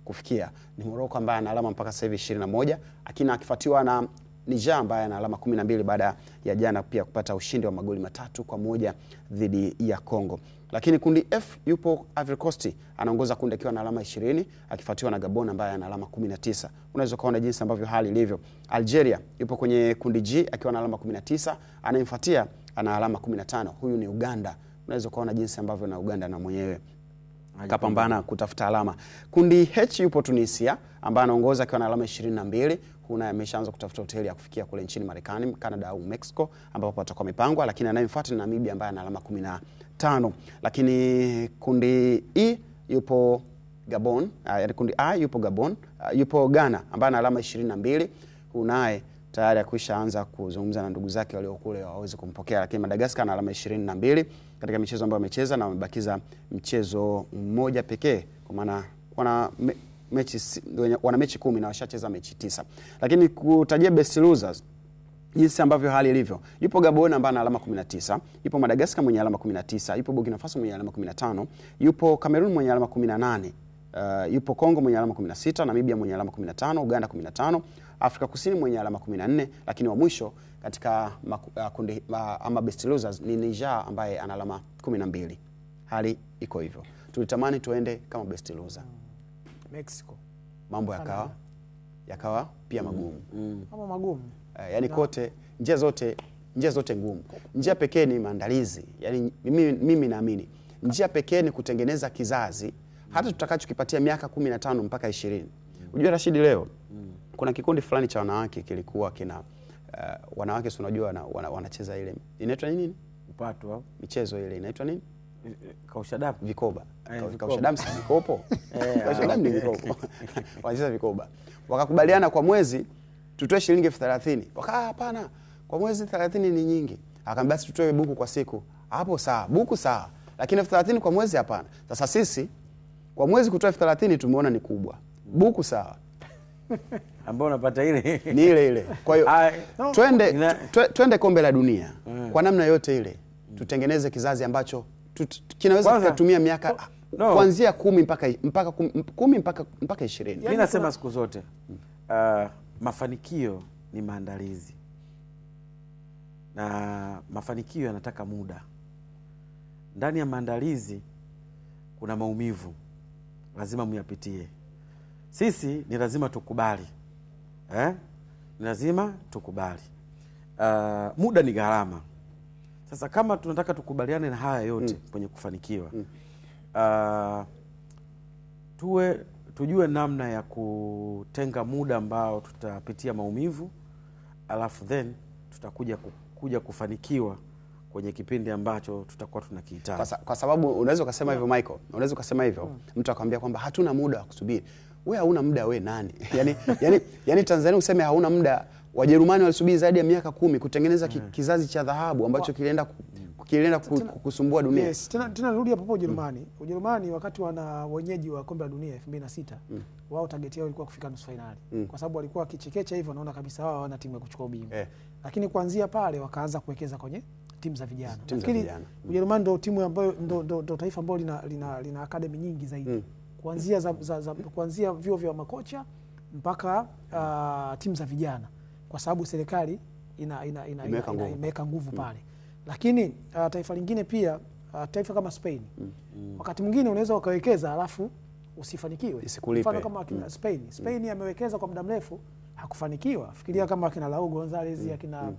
kufikia. Ni Morocco ambaye ana alama mpaka sasa hivi 21, lakini akifuatiwa na Niger ambaye ana alama 12 baada ya jana pia kupata ushindi wa magoli 3-1 dhidi ya Kongo. Lakini kundi F yupo Ivory Coast anaongoza kundi akiwa na alama 20 akifuatiwa na Gabon ambaye ana alama 19. Unaweza kuona jinsi ambavyo hali ilivyo. Algeria yupo kwenye kundi G akiwa na alama 19, anayemfuatia ana alama 15. Huyu ni Uganda. Unaweza kuona jinsi ambavyo na Uganda na mwenyewe kapambana kutafuta alama. Kundi H yupo Tunisia ambaye anaongoza akiwa na alama 22. Huyu ameshaanza kutafuta hoteli ya kufikia kule nchini Marekani, Canada au Mexico ambapo atakuwa mipangwa, lakini anayemfuata ni Namibia ambaye ana alama 15. Lakini kundi E yupo Gabon, kundi A yupo Gabon, yupo Ghana ambaye ana alama 22. Huyu naye tayari akishaanza kuzungumza na ndugu zake walio kule waweze kumpokea. Lakini Madagascar ana alama 22 katika michezo ambayo amecheza na wamebakiza mchezo mmoja pekee, kwa maana wana mechi 10 na washacheza mechi 9. Lakini kutajia best losers jinsi ambavyo hali ilivyo, yupo Gabon ambaye ana alama 19, yupo Madagascar mwenye alama 19, yupo Burkina Faso mwenye alama 15, yupo Cameroon mwenye alama 18, yupo Kongo mwenye alama 16, Namibia mwenye alama 15, Uganda 15, Afrika Kusini mwenye alama 14, lakini wa mwisho katika kundi ama best losers ni Niger ambaye ana alama 12. Hali iko hivyo. Tulitamani tuende kama best loser. Mexico. Mambo yakawa pia magumu. Mambo magumu. Yani kote njia zote ngumu. Njia pekee ni maandalizi. Yani mimi naamini njia pekee ni kutengeneza kizazi hata tutakachokipatia miaka 15 mpaka 20. Unajua Rashid, leo kuna kikundi fulani cha wanawake kilikuwa kina wanawake si unajua wanacheza ile inaitwa nini? Upato au michezo ile inaitwa nini? Kausha damu, vikoba. Kausha damu si vikopo. Kausha damu ni vikopo. Wanacheza vikoba. Wakakubaliana kwa mwezi tutoe shilingi 30,000. Wakaa hapana, kwa mwezi 30 ni nyingi. Akamwambia basi tutoe buku kwa siku. Hapo sawa, buku sawa. Lakini 30,000 kwa mwezi hapana. Sasa sisi kwa mwezi kutoa 30,000 tumeona ni kubwa. Buku sawa. ambao unapata ile ni ile. Kwa hiyo twende kombe la dunia kwa namna yote ile, tutengeneze kizazi ambacho kinaweza kutumia miaka kuanzia 10 mpaka 20. Mimi nasema siku zote mafanikio ni maandalizi, na mafanikio yanataka muda. Ndani ya maandalizi kuna maumivu, lazima muyapitie. Sisi ni lazima tukubali, ni lazima tukubali. Muda ni gharama. Sasa kama tunataka tukubaliane na haya yote kwenye kufanikiwa, tujue namna ya kutenga muda ambao tutapitia maumivu, alafu then tutakuja kufanikiwa kwenye kipindi ambacho tutakuwa tunakihitaji. Kwa sababu unaweza ukasema hivyo Michael, unaweza ukasema hivyo mtu akwambia kwamba hatuna muda wa kusubiri. Wewe hauna muda, wewe nani? yani Tanzania useme hauna muda. Wajerumani walisubiri zaidi ya miaka 10 kutengeneza kizazi cha dhahabu ambacho kilienda kusumbua dunia. Yes, tena rudi hapo Ujerumani. Ujerumani wakati wana wenyeji wa kombe la dunia 2006, wao target yao ilikuwa kufika nusu finali. Kwa sababu walikuwa kichekecha hivyo, naona kabisa wao hawana timu ya kuchukua ubingwa. Lakini kuanzia pale wakaanza kuwekeza kwenye timu za vijana. Nafikiri Ujerumani ndio timu ambayo ndio taifa ambalo lina academy nyingi zaidi. Kuanzia kuanzia vyuo vya makocha mpaka timu za vijana, kwa sababu serikali imeweka nguvu pale. Lakini taifa lingine pia, taifa kama Spain, wakati mwingine unaweza ukawekeza alafu usifanikiwe. Mfano kama Spain amewekeza kwa muda mrefu hakufanikiwa. Fikiria kama akina Raul Gonzalez, akina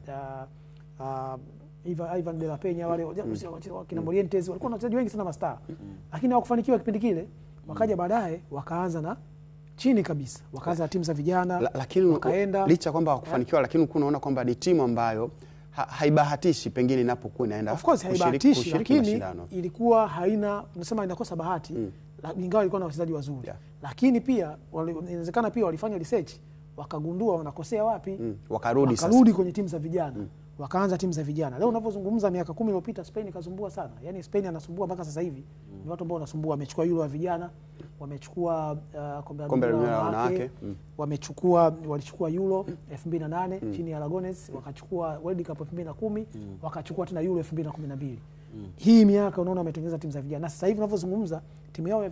Ivan de la Peña, wale akina Morientes, walikuwa na wachezaji wengi sana mastaa, lakini hawakufanikiwa kipindi kile. Wakaja baadaye wakaanza na chini kabisa, wakaanza timu za vijana, lakini wakaenda licha kwamba hawakufanikiwa, lakini unaona kwamba ni timu ambayo haibahatishi pengine inapokuwa inaenda. Of course haibahatishi, lakini ilikuwa haina, unasema inakosa bahati, ingawa ilikuwa na wachezaji wazuri. Lakini pia inawezekana pia walifanya research, wakagundua wanakosea wapi, wakarudi kwenye timu za vijana. Wakaanza timu za vijana. Leo unapozungumza miaka 10 iliyopita Spain kasumbua sana. Yaani Spain anasumbua mpaka sasa hivi. Ni watu ambao wanasumbua. Wamechukua Euro wa vijana, wamechukua kombe la wanawake, walichukua Euro 2008 chini ya Aragones, wakachukua World Cup 2010, wakachukua tena Euro 2012. Hii miaka unaona wametengeneza timu za vijana. Na sasa hivi unavyozungumza timu yao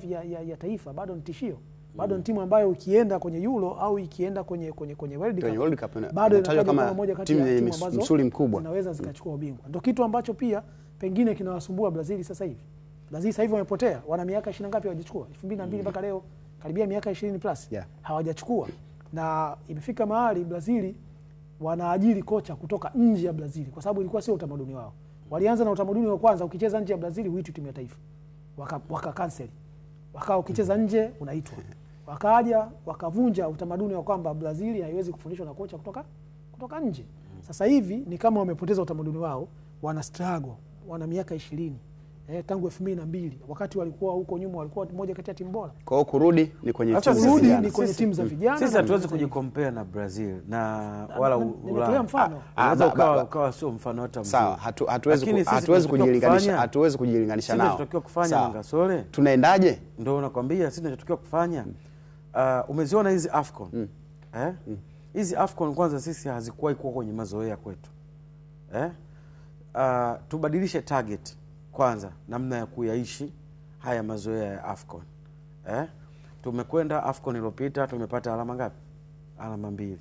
ya taifa bado ni tishio. Bado ni timu ambayo ukienda kwenye Euro au ikienda kwenye World Cup bado inatajwa kama moja kati ya timu ambazo msuli mkubwa zinaweza zikachukua ubingwa. Ndio kitu ambacho pia pengine kinawasumbua Brazil sasa hivi. Brazil sasa hivi wamepotea. Wana miaka 20 ngapi hawajachukua? 2002 mpaka leo karibia miaka 20 plus. Hawajachukua. Na imefika mahali Brazil wanaajiri kocha kutoka nje ya Brazil kwa sababu ilikuwa sio utamaduni wao. Walianza na utamaduni wa kwanza, ukicheza nje ya Brazil huitwi timu ya taifa. Waka cancel. Ukicheza nje unaitwa. Wakaja wakavunja utamaduni wa kwamba Brazil haiwezi kufundishwa na kocha kutoka nje. Sasa hivi ni kama wamepoteza utamaduni wao, wana struggle, wana miaka 20. Tangu 2002 wakati walikuwa huko nyuma walikuwa moja kati ya timu bora. Kwa hiyo kurudi ni kwenye timu za vijana. Sisi hatuwezi kujicompare na Brazil na wala Ulaya. Mfano. Ukawa sio mfano hata mzuri. Sawa, hatuwezi kujilinganisha nao. Sisi tunatakiwa kufanya Ngasole. Tunaendaje? Ndio nakwambia sisi tunatakiwa kufanya. Umeziona hizi AFCON. Hizi AFCON kwanza sisi hazikuwahi kuwa kwenye mazoea kwetu. Tubadilishe target kwanza, namna ya kuyaishi haya mazoea ya AFCON. Tumekwenda AFCON iliyopita tumepata alama ngapi? Alama 2.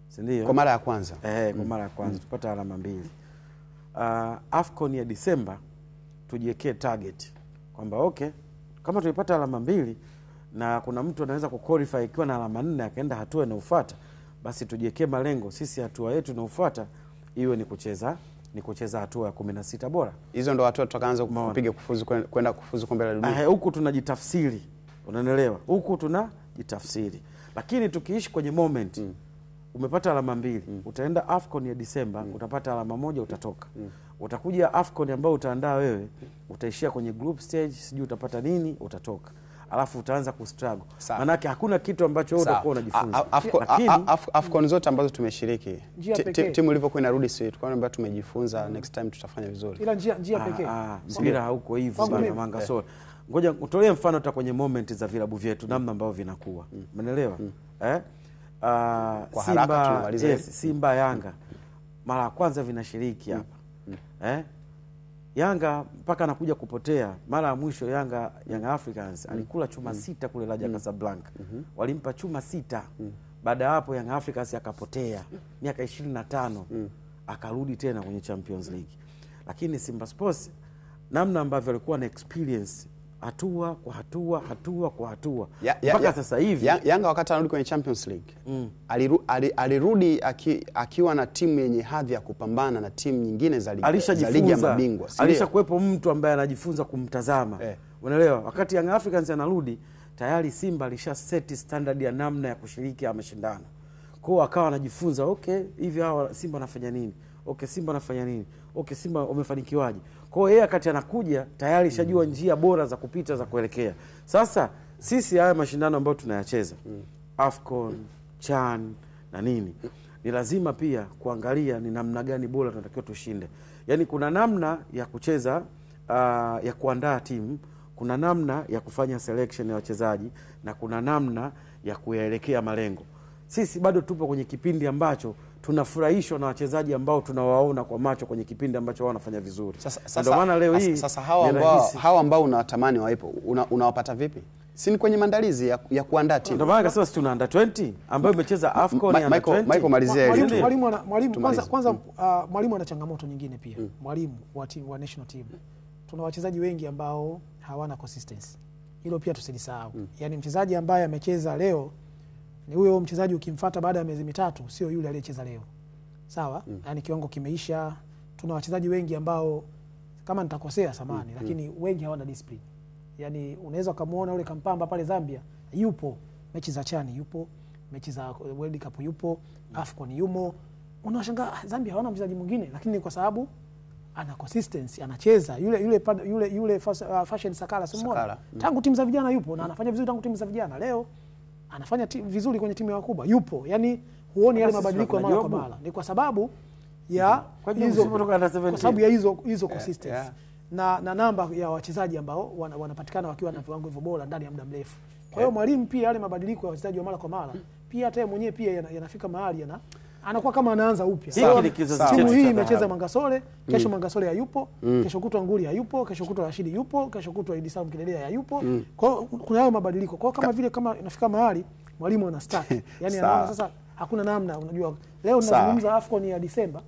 Si ndio? Kwa mara ya kwanza. Kwa mara ya kwanza tupata alama 2. AFCON ya Disemba tujiwekee target kwamba okay, kama tulipata alama 2 na kuna mtu anaweza kuqualify ikiwa na alama 4 akaenda hatua inayofuata, basi tujiwekee malengo sisi, hatua yetu inayofuata iwe ni kucheza hatua ya 16 bora. Hizo ndo hatua tutakaanza kupiga kwenda kufuzu kombe la dunia. Huku tunajitafsiri. Unanielewa? Huku tunajitafsiri. Lakini tukiishi kwenye moment, umepata alama 2, utaenda AFCON ya Disemba, utapata alama 1 utatoka. Utakuja AFCON ambao utaandaa wewe, utaishia kwenye group stage, sijui utapata nini, utatoka. Alafu utaanza kustruggle. Manake hakuna kitu ambacho wewe utakuwa unajifunza. AFCON zote ambazo tumeshiriki, timu ilivyokuwa inarudi sisi tukaona tumejifunza, next time tutafanya vizuri. Ila njia pekee. Mpira hauko hivyo bana Mangasole. Ngoja utolee mfano hata kwenye moment za vilabu vyetu namna ambavyo vinakuwa. Umeelewa? kwa haraka tunamaliza. Yes, Simba Yanga mara ya kwanza vinashiriki hapa. Yanga mpaka anakuja kupotea mara ya mwisho Young Africans alikula chuma 6 kule Raja Casablanca. Walimpa chuma 6. Baada hapo Young Africans akapotea miaka 25 akarudi tena kwenye Champions League. Lakini Simba Sports namna ambavyo alikuwa na experience hatua kwa hatua mpaka sasa hivi Yanga wakati anarudi kwenye Champions League alirudi akiwa na timu yenye hadhi ya kupambana na timu nyingine za ligi ya mabingwa. Alishakuepo mtu ambaye anajifunza kumtazama. Unaelewa? Wakati Young Africans anarudi tayari Simba alisha set standard ya namna ya kushiriki ya mashindano. Kwa akawa anajifunza, okay, hivi hawa Simba wanafanya nini? Okay, Simba wanafanya nini? Okay, Simba wamefanikiwaje? Kwa hiyo yeye wakati anakuja tayari shajua njia bora za kupita za kuelekea. Sasa sisi haya mashindano ambayo tunayacheza AFCON, CHAN na nini, ni lazima pia kuangalia ni namna gani bora tunatakiwa tushinde. Yaani kuna namna ya kucheza ya kuandaa timu, kuna namna ya kufanya selection ya wachezaji na kuna namna ya kuyaelekea malengo. Sisi bado tupo kwenye kipindi ambacho tunafurahishwa na wachezaji ambao tunawaona kwa macho kwenye kipindi ambacho wao wanafanya vizuri. Ndio maana leo hii sasa hawa ambao unawatamani wawepo unawapata vipi? Si ni kwenye maandalizi ya kuandaa timu. Ndio maana kasema tuna under 20 ambayo imecheza AFCON ya under 20. Michael malizia hili. Mwalimu kwanza mwalimu ana changamoto nyingine pia. Mwalimu wa timu wa national team. Tuna wachezaji wengi ambao hawana consistency. Hilo pia tusilisahau. Yaani mchezaji ambaye amecheza leo ni huyo mchezaji ukimfuata baada ya miezi mitatu sio yule aliyecheza leo. Sawa? Yaani kiwango kimeisha. Tuna wachezaji wengi ambao kama nitakosea samani lakini wengi hawana discipline. Yaani unaweza kumuona yule Kampamba pale Zambia yupo mechi za CHAN yupo, mechi za World Cup yupo, AFCON yumo. Unashangaa Zambia hawana mchezaji mwingine lakini kwa sababu ana consistency, anacheza yule Fashion Sakala simuona. Tangu timu za vijana yupo na anafanya vizuri tangu timu za vijana. Leo anafanya vizuri kwenye timu ya wakubwa. Yupo. Yaani huoni yale mabadiliko mara kwa mara. Ni kwa sababu ya hizo consistency. Na namba ya wachezaji ambao wanapatikana wakiwa na viwango hivyo bora ndani ya muda mrefu. Kwa hiyo mwalimu pia yale mabadiliko ya wachezaji wa mara kwa mara pia hata yeye mwenyewe pia yanafika mahali anakuwa kama anaanza upya. Timu hii imecheza Mangasole, kesho Mangasole hayupo, kesho kutwa Nguli hayupo, kesho kutwa Rashidi yupo, kesho kutwa Idi Salum Kidelea hayupo. Kwa hiyo kuna hayo mabadiliko. Kwa hiyo kama vile kama inafika mahali mwalimu ana start. Yaani anaona sasa hakuna namna. Unajua leo tunazungumza AFCON ya Disemba.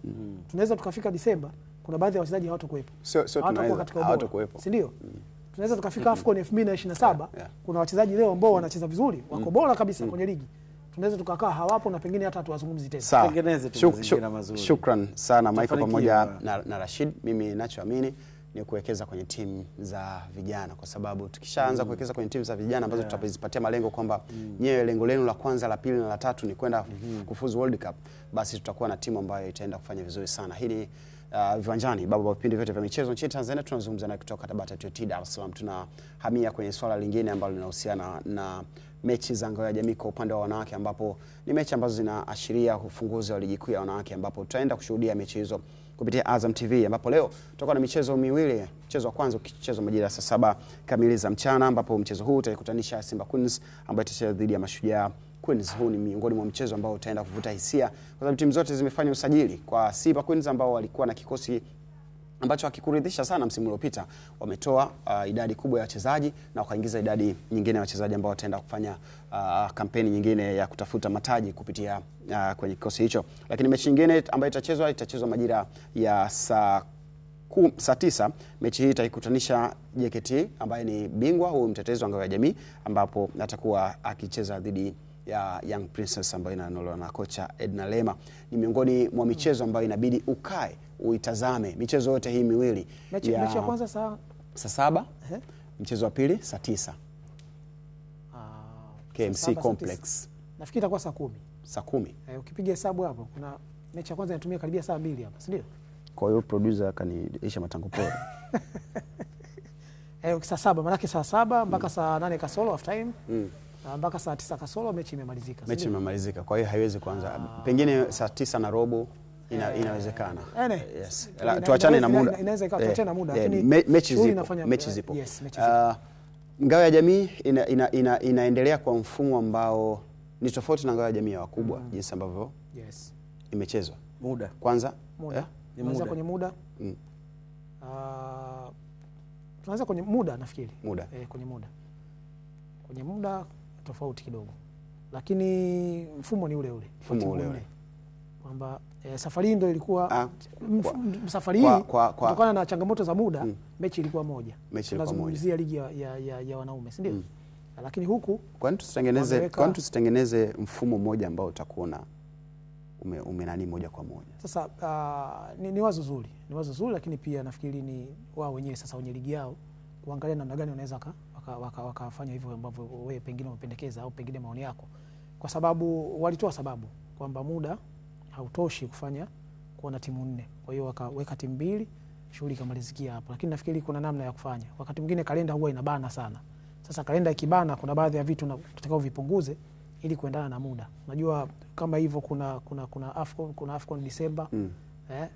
Tunaweza tukafika Disemba kuna baadhi ya wachezaji hawatakuwepo. Sio hawatakuwepo. Si ndio? Tunaweza tukafika AFCON 2027 kuna wachezaji leo ambao wanacheza vizuri, wako bora kabisa kwenye ligi. Tunaweza tukakaa hawapo na pengine hata tuwazungumzi tena. Tengeneze tu mazingira mazuri. Shukran sana Michael pamoja na Rashid. Mimi ninachoamini ni kuwekeza kwenye timu za vijana kwa sababu tukishaanza kuwekeza kwenye timu za vijana ambazo tutazipatia malengo kwamba nyewe lengo lenu la kwanza, la pili na la tatu ni kwenda kufuzu World Cup, basi tutakuwa na timu ambayo itaenda kufanya vizuri sana. Hili Viwanjani, baba wa vipindi vyote vya michezo nchini Tanzania. Tunazungumza na kutoka Tabata TOT Dar es Salaam. Tunahamia kwenye swala lingine ambalo linahusiana na mechi za ngao ya jamii kwa upande wa wanawake, ambapo ni mechi ambazo zinaashiria ufunguzi wa ligi kuu ya wanawake, ambapo tutaenda kushuhudia mechi hizo kupitia Azam TV, ambapo leo tutakuwa na michezo miwili. Mchezo wa kwanza ukichezwa majira saa 7 kamili za mchana, ambapo mchezo huu utakutanisha Simba Queens ambayo itacheza dhidi ya Mashujaa Queens. Huu ni miongoni mwa mchezo ambao utaenda kuvuta hisia kwa sababu timu zote zimefanya usajili. Kwa Simba Queens ambao walikuwa na kikosi ambacho hakikuridhisha sana msimu uliopita, wametoa idadi kubwa ya wachezaji na wakaingiza idadi nyingine ya wachezaji ambao wataenda kufanya kampeni nyingine ya kutafuta mataji kupitia kwenye kikosi hicho. Lakini mechi nyingine ambayo itachezwa majira ya saa 9. Mechi hii itaikutanisha JKT ambaye ni bingwa huu mtetezi wa ngao ya jamii, ambapo atakuwa akicheza dhidi ya Young Princess ambayo inanolewa na kocha Edna Lema. Ni miongoni mwa michezo ambayo inabidi ukae uitazame michezo yote hii miwili. Mechi ya kwanza saa 7, mchezo wa pili saa 9. KMC Complex. Nafikiri itakuwa saa 10. Saa 10. Ukipiga hesabu hapo kuna mechi ya kwanza inatumia karibia saa 2 hapa, si ndio? Kwa hiyo producer kaniisha matango pole. Saa 7 maana yake saa 7 mpaka saa 8 kasoro half time. Mpaka saa 9 kasoro mechi imemalizika. Mechi imemalizika. Kwa hiyo haiwezi kuanza. Pengine saa 9 na robo inawezekana. Yes. Tuachane na muda. Inaweza ikawa tuachane na muda, lakini mechi zipo. Ngao ya jamii inaendelea kwa mfumo ambao Ni tofauti na ngao ya jamii ya wakubwa jinsi ambavyo imechezwa. Muda. Muda. Ni Tunaanza kwenye muda. Tunaanza kwenye muda nafikiri. Muda. Kwenye muda. Kwenye muda tofauti kidogo. Lakini mfumo ni ule ule. Mfumo ule ule. Kwamba safari hii ndio ilikuwa safari hii kutokana na changamoto za muda mechi ilikuwa moja. Tunazungumzia ligi ya wanaume, si ndio? Lakini huku kwa nini tusitengeneze mfumo mmoja ambao utakuona umenani moja kwa moja? Sasa ni wazo zuri. Ni wazo zuri, lakini pia nafikiri ni wao wenyewe sasa wenye ligi yao kuangalia namna gani wanaweza wakafanya hivyo ambavyo wewe pengine unapendekeza au pengine maoni yako. Kwa sababu walitoa sababu kwamba muda hautoshi kuona timu 4. Kwa hiyo wakaweka timu 2, shughuli kamalizikia hapo. Lakini nafikiri kuna namna ya kufanya. Wakati mwingine kalenda huwa inabana sana. Sasa kalenda ikibana, kuna baadhi ya vitu tutakao vipunguze ili kuendana na muda. Unajua kama hivyo kuna AFCON Disemba.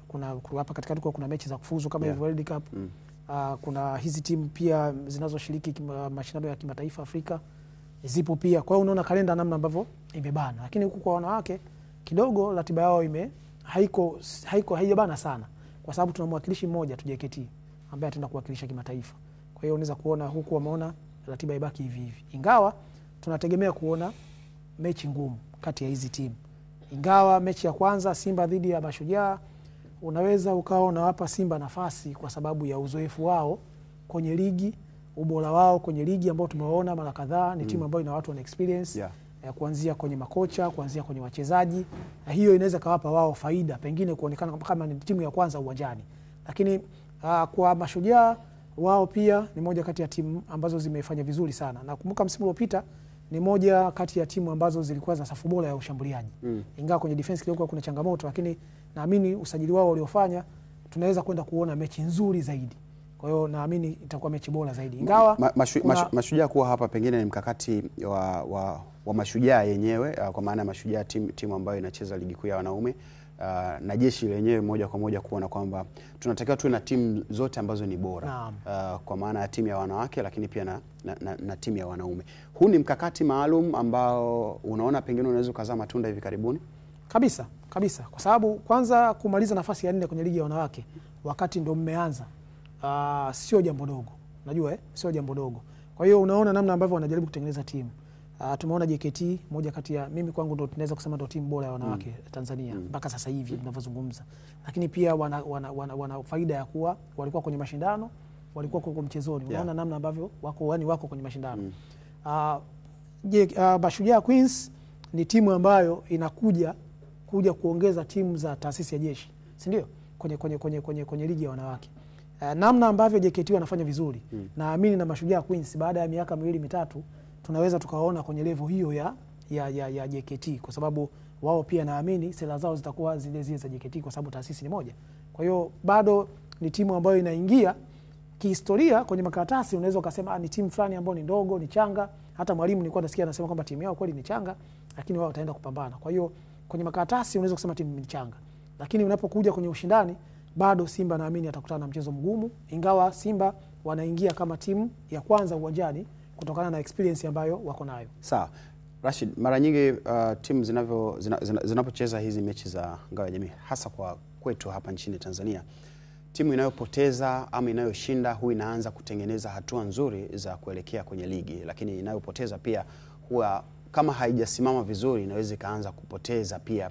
Kuna hapa katikati kuna mechi za kufuzu kama hivyo World Cup. Kuna hizi timu pia zinazoshiriki mashindano ya kimataifa Afrika zipo pia. Kwa hiyo unaona kalenda namna ambavyo imebana. Lakini huku kwa wanawake kidogo ratiba yao haijabana sana, kwa sababu tuna mwakilishi mmoja tu JKT ambaye ataenda kuwakilisha kimataifa. Kwa hiyo unaweza kuona huku wameona ratiba ibaki hivi hivi. Ingawa tunategemea kuona mechi ngumu kati ya hizi timu. Ingawa mechi ya kwanza Simba dhidi ya Mashujaa unaweza ukaona hapa Simba nafasi kwa sababu ya uzoefu wao kwenye ligi, ubora wao kwenye ligi ambao tumewaona mara kadhaa. Ni timu ambayo ina watu wana experience kuanzia kwenye makocha, kuanzia kwenye wachezaji. Hiyo inaweza kawapa wao faida pengine kuonekana kama ni timu ya kwanza uwanjani. Lakini kwa Mashujaa wao pia ni moja kati ya timu ambazo zimefanya vizuri sana. Na kumbuka msimu uliopita ni moja kati ya timu ambazo zilikuwa za safu bora ya ushambuliaji. Ingawa kwenye defense kidogo kuna changamoto, lakini naamini usajili wao waliofanya tunaweza kwenda kuona mechi nzuri zaidi. Kwa hiyo naamini itakuwa mechi bora zaidi. Ingawa Mashujaa kuwa hapa pengine ni mkakati wa Mashujaa yenyewe, kwa maana Mashujaa timu ambayo inacheza ligi kuu ya wanaume, na jeshi lenyewe moja kwa moja kuona kwamba tunatakiwa tuwe na timu zote ambazo ni bora, kwa maana ya timu ya wanawake lakini pia na timu ya wanaume. Huu ni mkakati maalum ambao unaona pengine unaweza kuzaa matunda hivi karibuni? Kabisa. Kwa sababu kwanza kumaliza nafasi ya 4 kwenye ligi ya wanawake wakati ndio mmeanza sio jambo dogo. Unajua sio jambo dogo. Kwa hiyo unaona namna ambavyo wanajaribu kutengeneza timu. Tumeona JKT moja kati ya mimi kwangu ndio tunaweza kusema ndio timu bora ya wanawake Tanzania mpaka sasa hivi tunavyozungumza. Lakini pia wana faida ya kuwa walikuwa kwenye mashindano, walikuwa kwa mchezoni. Unaona namna ambavyo wako kwenye mashindano. Mashujaa Queens ni timu ambayo inakuja kuongeza timu za taasisi ya jeshi, si ndio? Kwenye ligi ya wanawake. Namna ambavyo JKT wanafanya vizuri. Naamini na Mashujaa Queens baada ya miaka 2-3 tunaweza tukaona kwenye level hiyo ya JKT, kwa sababu wao pia naamini sera zao zitakuwa zile za JKT kwa sababu taasisi ni moja. Kwa hiyo bado ni timu ambayo inaingia kihistoria kwenye makaratasi. Unaweza ukasema ni timu fulani ambayo ni ndogo, ni changa. Hata mwalimu nilikuwa nasikia anasema kwamba timu yao kweli ni changa, lakini wao wataenda kupambana. Kwa hiyo kwenye makaratasi unaweza kusema timu ni changa, lakini unapokuja kwenye ushindani bado Simba naamini atakutana na mchezo mgumu, ingawa Simba wanaingia kama timu ya kwanza uwanjani kutokana na experience ambayo wako nayo. Sawa. Rashid, mara nyingi timu zinapocheza hizi mechi za ngao ya jamii, hasa kwa kwetu hapa nchini Tanzania, timu inayopoteza ama inayoshinda huwa inaanza kutengeneza hatua nzuri za kuelekea kwenye ligi, lakini inayopoteza pia huwa kama haijasimama vizuri inaweza kaanza kupoteza pia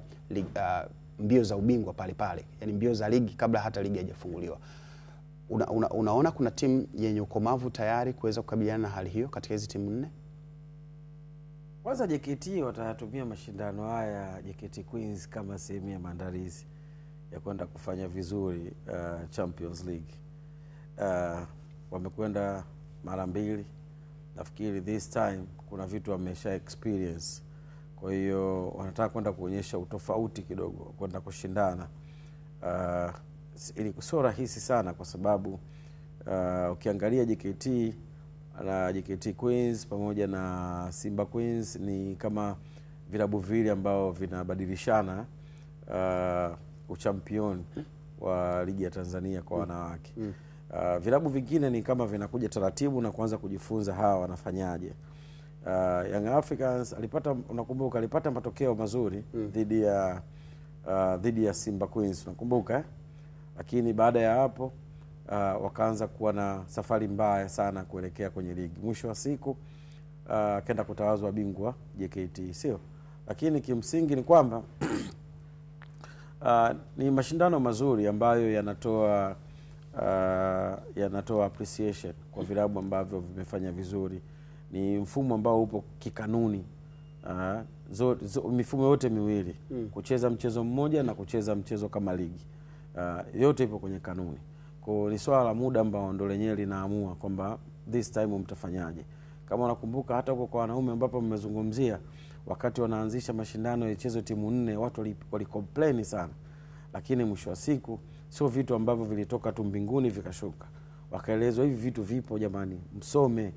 mbio za ubingwa pale, yani mbio za ligi kabla hata ligi haijafunguliwa. Unaona kuna timu yenye ukomavu tayari kuweza kukabiliana na hali hiyo katika hizi timu 4? Kwanza JKT watatumia mashindano haya JKT Queens kama sehemu ya maandalizi ya kwenda kufanya vizuri Champions League. Wamekwenda mara 2. Nafikiri this time kuna vitu wamesha experience. Kwa hiyo wanataka kwenda kuonyesha utofauti kidogo, kwenda kushindana. Ili sio rahisi sana kwa sababu ukiangalia JKT na JKT Queens pamoja na Simba Queens ni kama vilabu vile ambao vinabadilishana uchampion wa ligi ya Tanzania kwa wanawake. Vilabu vingine ni kama vinakuja taratibu na kuanza kujifunza hawa wanafanyaje. Young Africans unakumbuka alipata matokeo mazuri dhidi ya Simba Queens, unakumbuka lakini baada ya hapo wakaanza kuwa na safari mbaya sana kuelekea kwenye ligi. Mwisho wa siku kenda kutawazwa bingwa JKT, sio? Lakini kimsingi ni kwamba ni mashindano mazuri ambayo yanatoa appreciation kwa vilabu ambavyo vimefanya vizuri. Ni mfumo ambao upo kikanuni, mifumo yote miwili, kucheza mchezo mmoja na kucheza mchezo kama ligi, yote ipo kwenye kanuni. Kwa ni swala la muda ambao ndo lenyewe linaamua kwamba this time mtafanyaje. Kama unakumbuka hata huko kwa wanaume ambapo mmezungumzia, wakati wanaanzisha mashindano ya chezo timu 4 watu walicomplain sana, lakini mwisho wa siku sio vitu ambavyo vilitoka tu mbinguni vikashuka. Wakaelezwa hivi vitu vipo jamani, msome,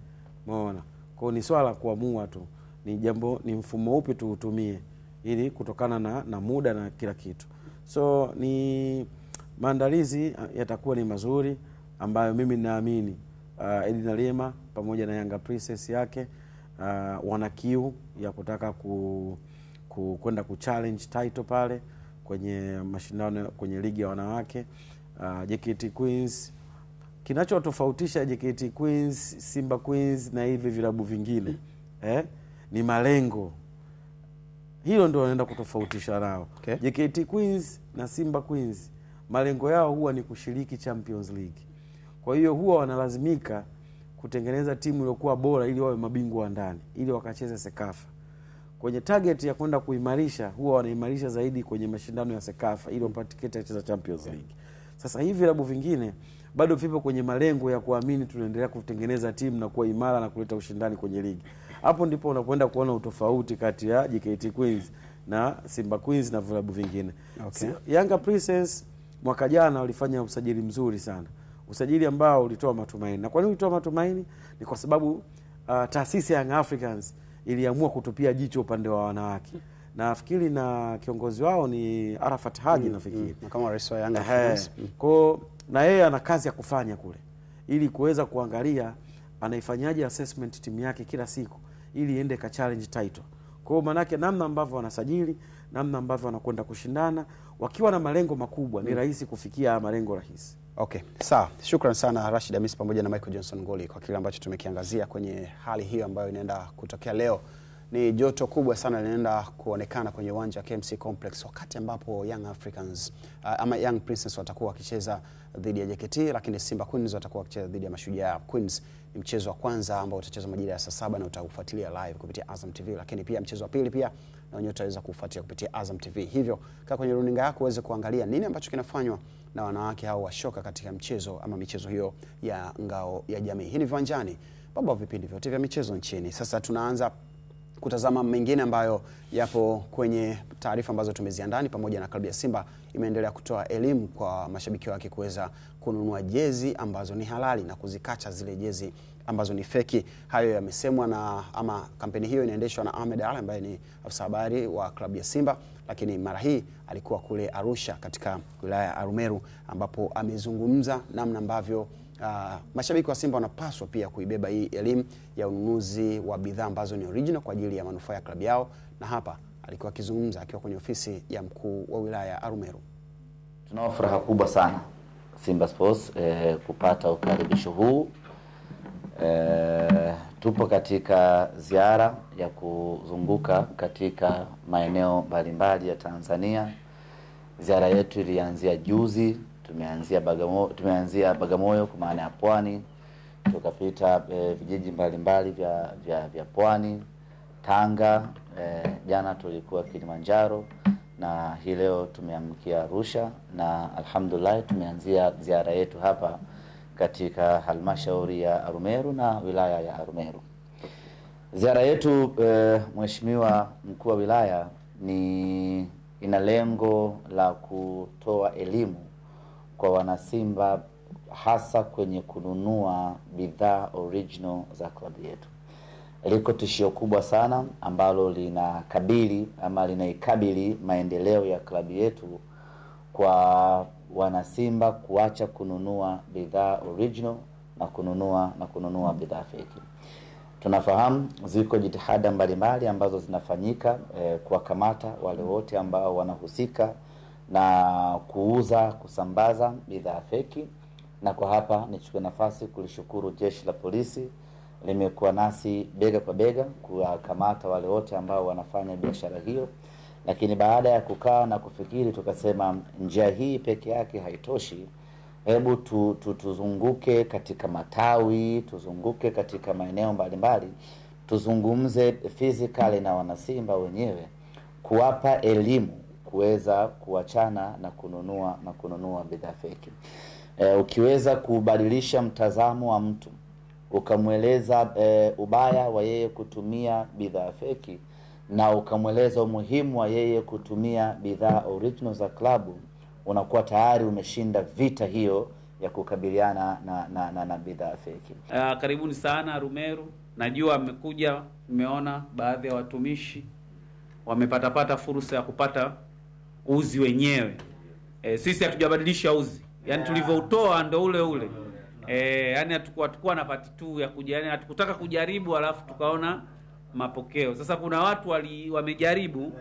umeona. Kwa ni swala kuamua tu ni mfumo upi tuutumie ili kutokana na muda na kila kitu. So ni maandalizi yatakuwa ni mazuri ambayo mimi naamini Edina Lema pamoja na Yanga Princess yake wana kiu ya kutaka kwenda kuchallenge title pale kwenye mashindano kwenye ligi ya wanawake. JKT Queens, kinachotofautisha JKT Queens, Simba Queens na hivi vilabu vingine ni malengo. Hilo ndio wanaenda kutofautisha nao. Okay. JKT Queens na Simba Queens malengo yao huwa ni kushiriki Champions League. Kwa hiyo huwa wanalazimika kutengeneza timu iliyokuwa bora ili wawe mabingwa ndani, ili wakacheze Sekafa. Kwenye target ya kwenda kuimarisha, huwa wanaimarisha zaidi kwenye mashindano ya Sekafa ili wapate tiketi ya kucheza Champions League. Sasa hivi vilabu vingine bado vipo kwenye malengo ya kuamini tunaendelea kutengeneza timu na kuwa imara na kuleta ushindani kwenye ligi. Hapo ndipo unakwenda kuona utofauti kati ya JKT Queens na Simba Queens na vilabu vingine. Okay. Yanga Princess mwaka jana walifanya usajili mzuri sana. Usajili ambao ulitoa matumaini. Na kwa nini ulitoa matumaini? Ni kwa sababu taasisi ya Young Africans iliamua kutupia jicho upande wa wanawake. Na nafikiri na kiongozi wao ni Arafat Haji nafikiri. Kama rais wa Young Africans. Kwa na yeye ana kazi ya kufanya kule ili kuweza kuangalia anaifanyaje assessment timu yake kila siku ili iende ka challenge title. Kwa maana yake namna ambavyo wanasajili, namna ambavyo wanakwenda kushindana wakiwa na malengo makubwa ni rahisi kufikia malengo rahisi. Okay, sawa. Shukrani sana Rashid Hamisi pamoja na Michael Johnson Ngoli kwa kile ambacho tumekiangazia kwenye hali hiyo ambayo inaenda kutokea leo. Ni joto kubwa sana linaenda kuonekana kwenye uwanja wa KMC Complex wakati ambapo Young Africans ama Young Princess watakuwa wakicheza dhidi ya JKT, lakini Simba Queens watakuwa wakicheza dhidi ya Mashujaa Queens. Ni mchezo wa kwanza ambao utachezwa majira ya saa 7 na utakufuatilia live kupitia Azam TV, lakini pia mchezo wa pili pia na wenyewe utaweza kufuatilia kupitia Azam TV. Hivyo kaa kwenye runinga yako uweze kuangalia nini ambacho kinafanywa na wanawake hao washoka katika mchezo ama michezo hiyo ya ngao ya jamii. Hii ni Viwanjani, baba wa vipindi vyote vya michezo nchini. Sasa tunaanza kutazama mengine ambayo yapo kwenye taarifa ambazo tumeziandaa. Pamoja na klabu ya Simba imeendelea kutoa elimu kwa mashabiki wake kuweza kununua jezi ambazo ni halali na kuzikacha zile jezi ambazo ni feki. Hayo yamesemwa na ama kampeni hiyo inaendeshwa na Ahmed Ali ambaye ni afisa habari wa klabu ya Simba, lakini mara hii alikuwa kule Arusha katika wilaya ya Arumeru ambapo amezungumza namna ambavyo mashabiki wa Simba wanapaswa pia kuibeba hii elimu ya ununuzi wa bidhaa ambazo ni original kwa ajili ya manufaa ya klabu yao. Na hapa alikuwa akizungumza akiwa kwenye ofisi ya mkuu wa wilaya ya Arumeru. Tunao furaha kubwa sana Simba Sports kupata ukaribisho huu. Tupo katika ziara ya kuzunguka katika maeneo mbalimbali ya Tanzania. Ziara yetu ilianzia juzi, tumeanzia Bagamoyo kwa maana ya Pwani, tukapita vijiji mbalimbali vya Pwani, Tanga, jana tulikuwa Kilimanjaro na hii leo tumeamkia Arusha, na alhamdulillah tumeanzia ziara yetu hapa katika halmashauri ya Arumeru na wilaya ya Arumeru. Ziara yetu Mheshimiwa mkuu wa wilaya ina lengo la kutoa elimu kwa wanasimba hasa kwenye kununua bidhaa original za klabu yetu. Liko tishio kubwa sana ambalo linaikabili maendeleo ya klabu yetu kwa wanasimba kuacha kununua bidhaa original na kununua bidhaa fake. Tunafahamu ziko jitihada mbalimbali ambazo zinafanyika kuwakamata wale wote ambao wanahusika na kuuza, kusambaza bidhaa feki. Na kwa hapa nichukue nafasi kulishukuru jeshi la polisi, limekuwa nasi bega kwa bega kuwakamata wale wote ambao wanafanya biashara hiyo. Lakini baada ya kukaa na kufikiri, tukasema njia hii peke yake haitoshi. Hebu tuzunguke katika matawi, tuzunguke katika maeneo mbalimbali, tuzungumze physically na wanasimba wenyewe, kuwapa elimu kuweza kuachana na kununua bidhaa feki. Ukiweza kubadilisha mtazamo wa mtu, ukamweleza ubaya wa yeye kutumia bidhaa feki na ukamweleza umuhimu wa yeye kutumia bidhaa original za klabu, unakuwa tayari umeshinda vita hiyo ya kukabiliana na bidhaa feki. Karibuni sana Arumeru. Najua mmekuja, mmeona baadhi ya watumishi wamepata fursa ya kupata uzi wenyewe. Sisi hatujabadilisha uzi. Yaani tulivyoutoa ndo ule ule. Yaani hatukuwa na part 2 ya kuja, yaani hatukutaka kujaribu alafu tukaona mapokeo. Sasa kuna watu wamejaribu,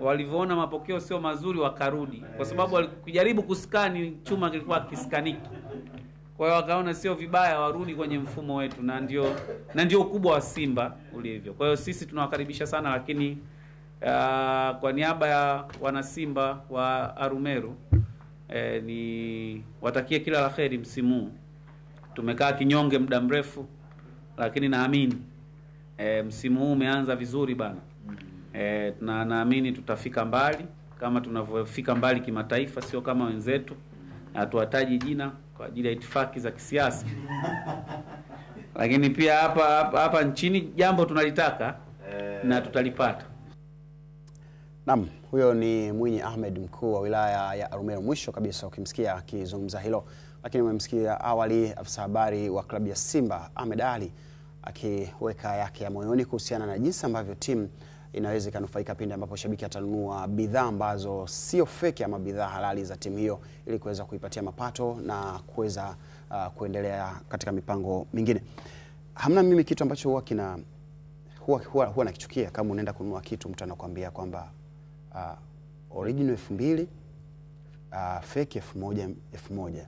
walivyoona mapokeo sio mazuri wakarudi, kwa sababu walijaribu kuskani, chuma kilikuwa kiskaniki. Kwa hiyo wakaona sio vibaya warudi kwenye mfumo wetu, na ndio ukubwa wa Simba ulivyo. Kwa hiyo sisi tunawakaribisha sana, lakini kwa niaba ya wana Simba wa Arumeru ni watakie kila la kheri msimu. Tumekaa kinyonge muda mrefu, lakini naamini msimu huu umeanza vizuri bana. Na naamini tutafika mbali kama tunavyofika mbali kimataifa, sio kama wenzetu. Hatuwataji jina kwa ajili ya itifaki za kisiasa. Lakini pia hapa nchini jambo tunalitaka na tutalipata. Naam, huyo ni Mwinyi Ahmed, mkuu wa wilaya ya Arumeru. Mwisho kabisa ukimsikia akizungumza hilo, lakini umemsikia awali afisa habari wa klabu ya Simba Ahmed Ali akiweka yake ya moyoni kuhusiana na jinsi ambavyo timu inaweza kunufaika pindi ambapo shabiki atanunua bidhaa ambazo sio feki ama bidhaa halali za timu hiyo, ili kuweza kuipatia mapato na kuweza kuendelea katika mipango mingine. Hamna mimi kitu ambacho huwa nakichukia kama unaenda kununua kitu, mtu anakuambia kwamba original 2000, fake 1000.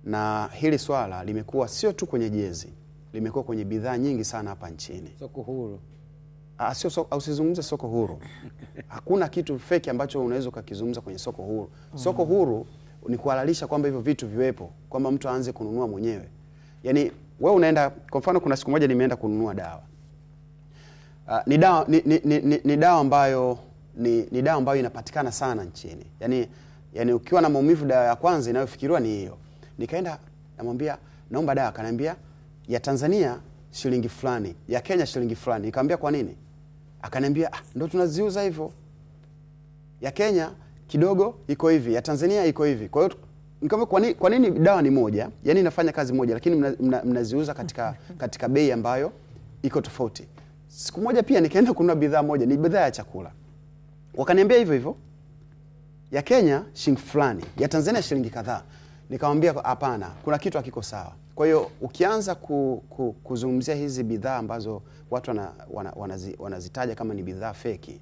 Na hili swala limekuwa sio tu kwenye jezi, limekuwa kwenye bidhaa nyingi sana hapa nchini. Soko huru. Usizungumze soko huru. Hakuna kitu fake ambacho unaweza ukakizungumza kwenye soko huru. Soko huru ni kuhalalisha kwamba hivyo vitu viwepo, kwamba mtu aanze kununua mwenyewe. Yaani wewe unaenda, kwa mfano kuna siku moja nimeenda kununua dawa. Ni dawa ambayo ni dawa ambayo inapatikana sana nchini. Yaani ukiwa na maumivu, dawa ya kwanza inayofikiriwa ni hiyo. Nikaenda namwambia naomba dawa, akaniambia ya Tanzania shilingi fulani, ya Kenya shilingi fulani. Nikamwambia kwa nini? Akaniambia ndio tunaziuza hivyo. Ya Kenya kidogo iko hivi, ya Tanzania iko hivi. Kwa hiyo nikamwambia kwa nini dawa ni moja, yani inafanya kazi moja, lakini mnaziuza katika bei ambayo iko tofauti. Siku moja pia nikaenda kununua bidhaa moja, ni bidhaa ya chakula. Wakaniambia hivyo hivyo. Ya Kenya shilingi fulani, ya Tanzania shilingi kadhaa. Nikamwambia hapana, kuna kitu hakiko sawa. Kwa hiyo ukianza kuzungumzia hizi bidhaa ambazo watu wanazitaja kama ni bidhaa feki,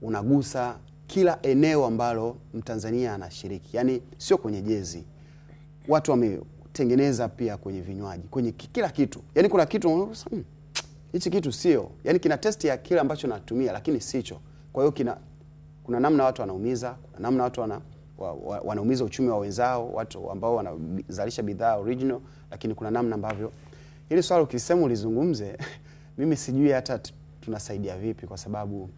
unagusa kila eneo ambalo Mtanzania anashiriki. Yaani sio kwenye jezi. Watu wametengeneza pia kwenye vinywaji, kwenye kila kitu. Yaani kuna kitu hichi kitu sio. Yaani kina test ya kile ambacho natumia lakini sicho. Kwa hiyo kuna namna watu wanaumiza, kuna namna watu wanaumiza uchumi wa wenzao, watu ambao wanazalisha bidhaa original, lakini kuna namna ambavyo hili swala ukisema ulizungumze mimi sijui hata tunasaidia vipi, kwa sababu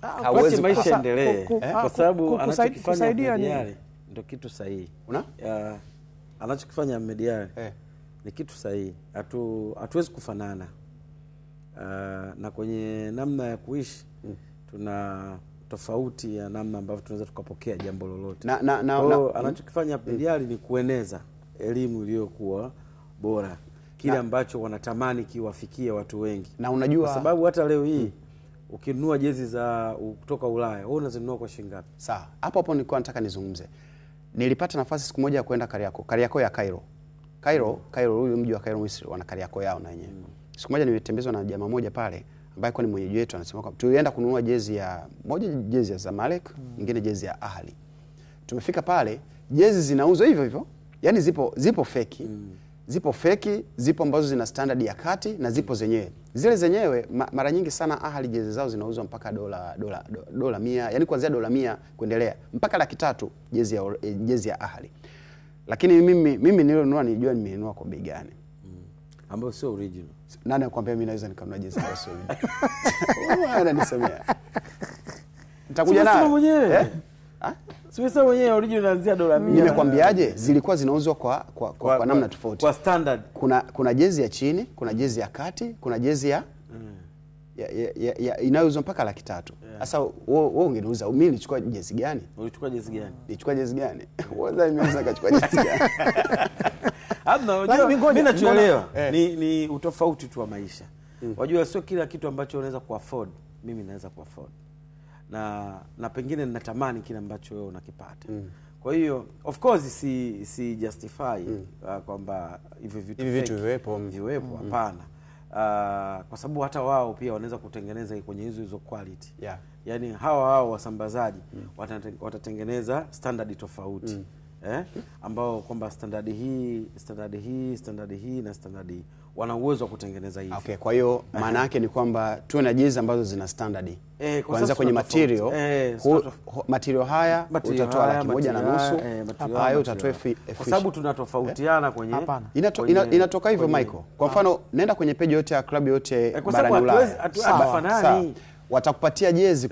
hawezi maisha endelee, kwa sababu anachokifanya ni ndio kitu sahihi. Anachokifanya Mediali ni kitu sahihi. Hatuwezi kufanana. Na kwenye namna ya kuishi tuna tofauti ya namna ambavyo tunaweza tukapokea jambo lolote. Anachokifanya Mediali ni kueneza elimu iliyokuwa bora, kile ambacho wanatamani kiwafikie watu wengi. Na unajua, kwa sababu hata leo hii ukinunua jezi za kutoka Ulaya, wewe unazinunua kwa shilingi ngapi? Sawa. Hapo nilikuwa nataka nizungumze. Nilipata nafasi siku moja ya kwenda Kariakoo ya Cairo, huyu mji wa Cairo Misri, wana Kariakoo yao na wenyewe. Siku moja nimetembezwa na jamaa moja pale ambaye kwa ni mwenyeji wetu, anasema kwamba tulienda kununua jezi ya jezi ya Zamalek, nyingine jezi ya Ahli. Tumefika pale, jezi zinauzwa hivyo hivyo. Yaani zipo feki. Zipo feki, zipo ambazo zina standard ya kati na zipo zenyewe. Zile zenyewe mara nyingi sana Ahli jezi zao zinauzwa mpaka dola 100, yani kuanzia dola 100 kuendelea mpaka 300 jezi ya Ahli. Lakini mimi nilionunua nilijua nimenunua kwa bei gani. Ambayo sio original. Nani akwambia mimi naweza nikanunua jezi ya sio original? Wewe unanisemea. Nitakuja nayo. Sio mwenyewe. Sio mwenyewe original inaanzia dola 100. Nimekwambiaje zilikuwa zinauzwa kwa namna tofauti. Kwa standard. Kuna jezi ya chini, kuna jezi ya kati, kuna jezi ya inayouzwa mpaka 300. Sasa wewe ungeniuza, mimi nilichukua jezi gani? Ulichukua jezi gani? Nilichukua jezi gani? Wewe unaweza kachukua jezi gani? Mimi nachoelewa ni utofauti tu wa maisha. Wajua sio kila kitu ambacho unaweza kuafford, mimi naweza kuafford. Na pengine ninatamani kile ambacho wewe unakipata. Kwa hiyo of course si justify kwamba hivi vitu viwepo, hapana. Kwa sababu hata wao pia wanaweza kutengeneza kwenye hizo quality. Yaani hao wasambazaji watatengeneza standard tofauti. Ambao kwamba standard hii na standard hii wana uwezo wa kutengeneza hivi. Okay, kwa hiyo maana yake ni kwamba tuwe na jezi ambazo zina standard. Kwanza kwenye material, material haya utatoa 1.5, haya utatoa kwa sababu tunatofautiana kwenye inatoka hivyo Michael. Kwa mfano nenda kwenye page yote ya klabu yote barani Ulaya. Hatufanani. Watakupatia jezi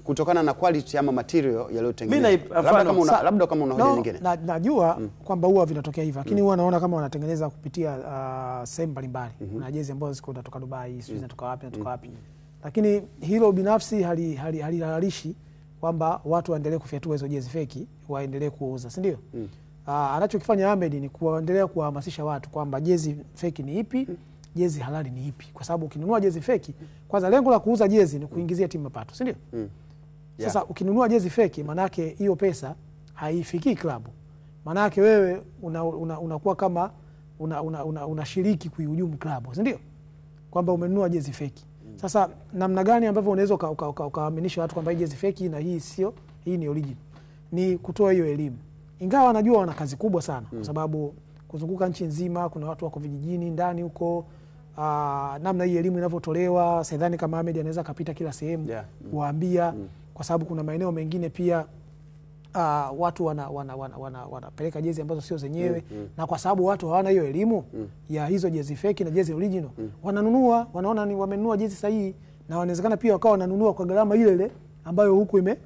kutokana na quality ama material yaliyotengenezwa. Labda kama una hoja nyingine. Najua kwamba huwa vinatokea hivyo, lakini huwa naona kama wanatengeneza kupitia sehemu mbalimbali. Kuna jezi ambazo ziko kutoka Dubai, sio zinatoka wapi. Lakini hilo binafsi halalishi kwamba watu waendelee kufyatua hizo jezi feki, waendelee kuuza, si ndio? Anachokifanya Ahmed ni kuendelea kuhamasisha watu kwamba jezi feki ni ipi, jezi halali ni ipi, kwa sababu ukinunua jezi feki, kwanza lengo la kuuza jezi ni kuingizia timu mapato, si ndio? Sasa ukinunua jezi feki, maana yake hiyo pesa haifikii klabu. Maana yake wewe unakuwa kama unashiriki kuihujumu klabu, si ndio? Kwamba umenunua jezi feki. Sasa namna gani ambavyo unaweza ukaaminisha watu kwamba hii jezi feki na hii sio, hii ni original? Ni kutoa hiyo elimu. Ingawa najua wana kazi kubwa sana, kwa sababu kuzunguka nchi nzima kuna watu wako vijijini ndani huko, namna hii elimu inavyotolewa, sidhani kama Ahmed anaweza kapita kila sehemu kuambia, kwa sababu kuna maeneo mengine pia watu wanapeleka jezi ambazo sio zenyewe, na kwa sababu watu hawana hiyo elimu ya hizo jezi feki na jezi original, wananunua, wanaona ni wamenunua jezi sahihi, na wanawezekana pia wakawa wananunua kwa gharama ile ambayo huku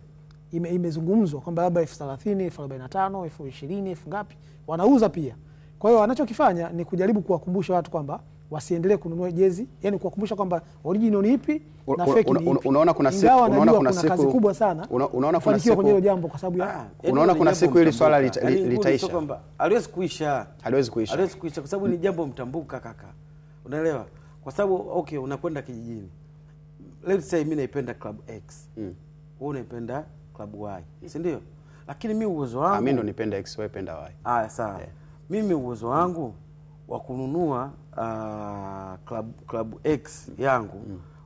imezungumzwa kwamba labda 30,000, 45,000, 20,000 ngapi wanauza pia. Kwa hiyo wanachokifanya ni kujaribu kuwakumbusha watu kwamba wasiendelee kununua jezi, yani kuwakumbusha kwamba original ni ipi na fake ni ipi. Unaona kuna siku kazi kubwa sana. Unaona kuna siku kwenye hilo jambo, kwa sababu unaona kuna siku ile swala litaisha. Kwamba haliwezi kuisha kwa sababu ni jambo mtambuka kaka. Unaelewa? Kwa sababu okay, unakwenda kijijini. Let's say mimi naipenda club X. Wewe unaipenda club Y. Si ndio? Lakini mimi uwezo wangu mimi ndo nipenda X, wewe penda Y. Sawa. Mimi uwezo wangu wa kununua club X yangu,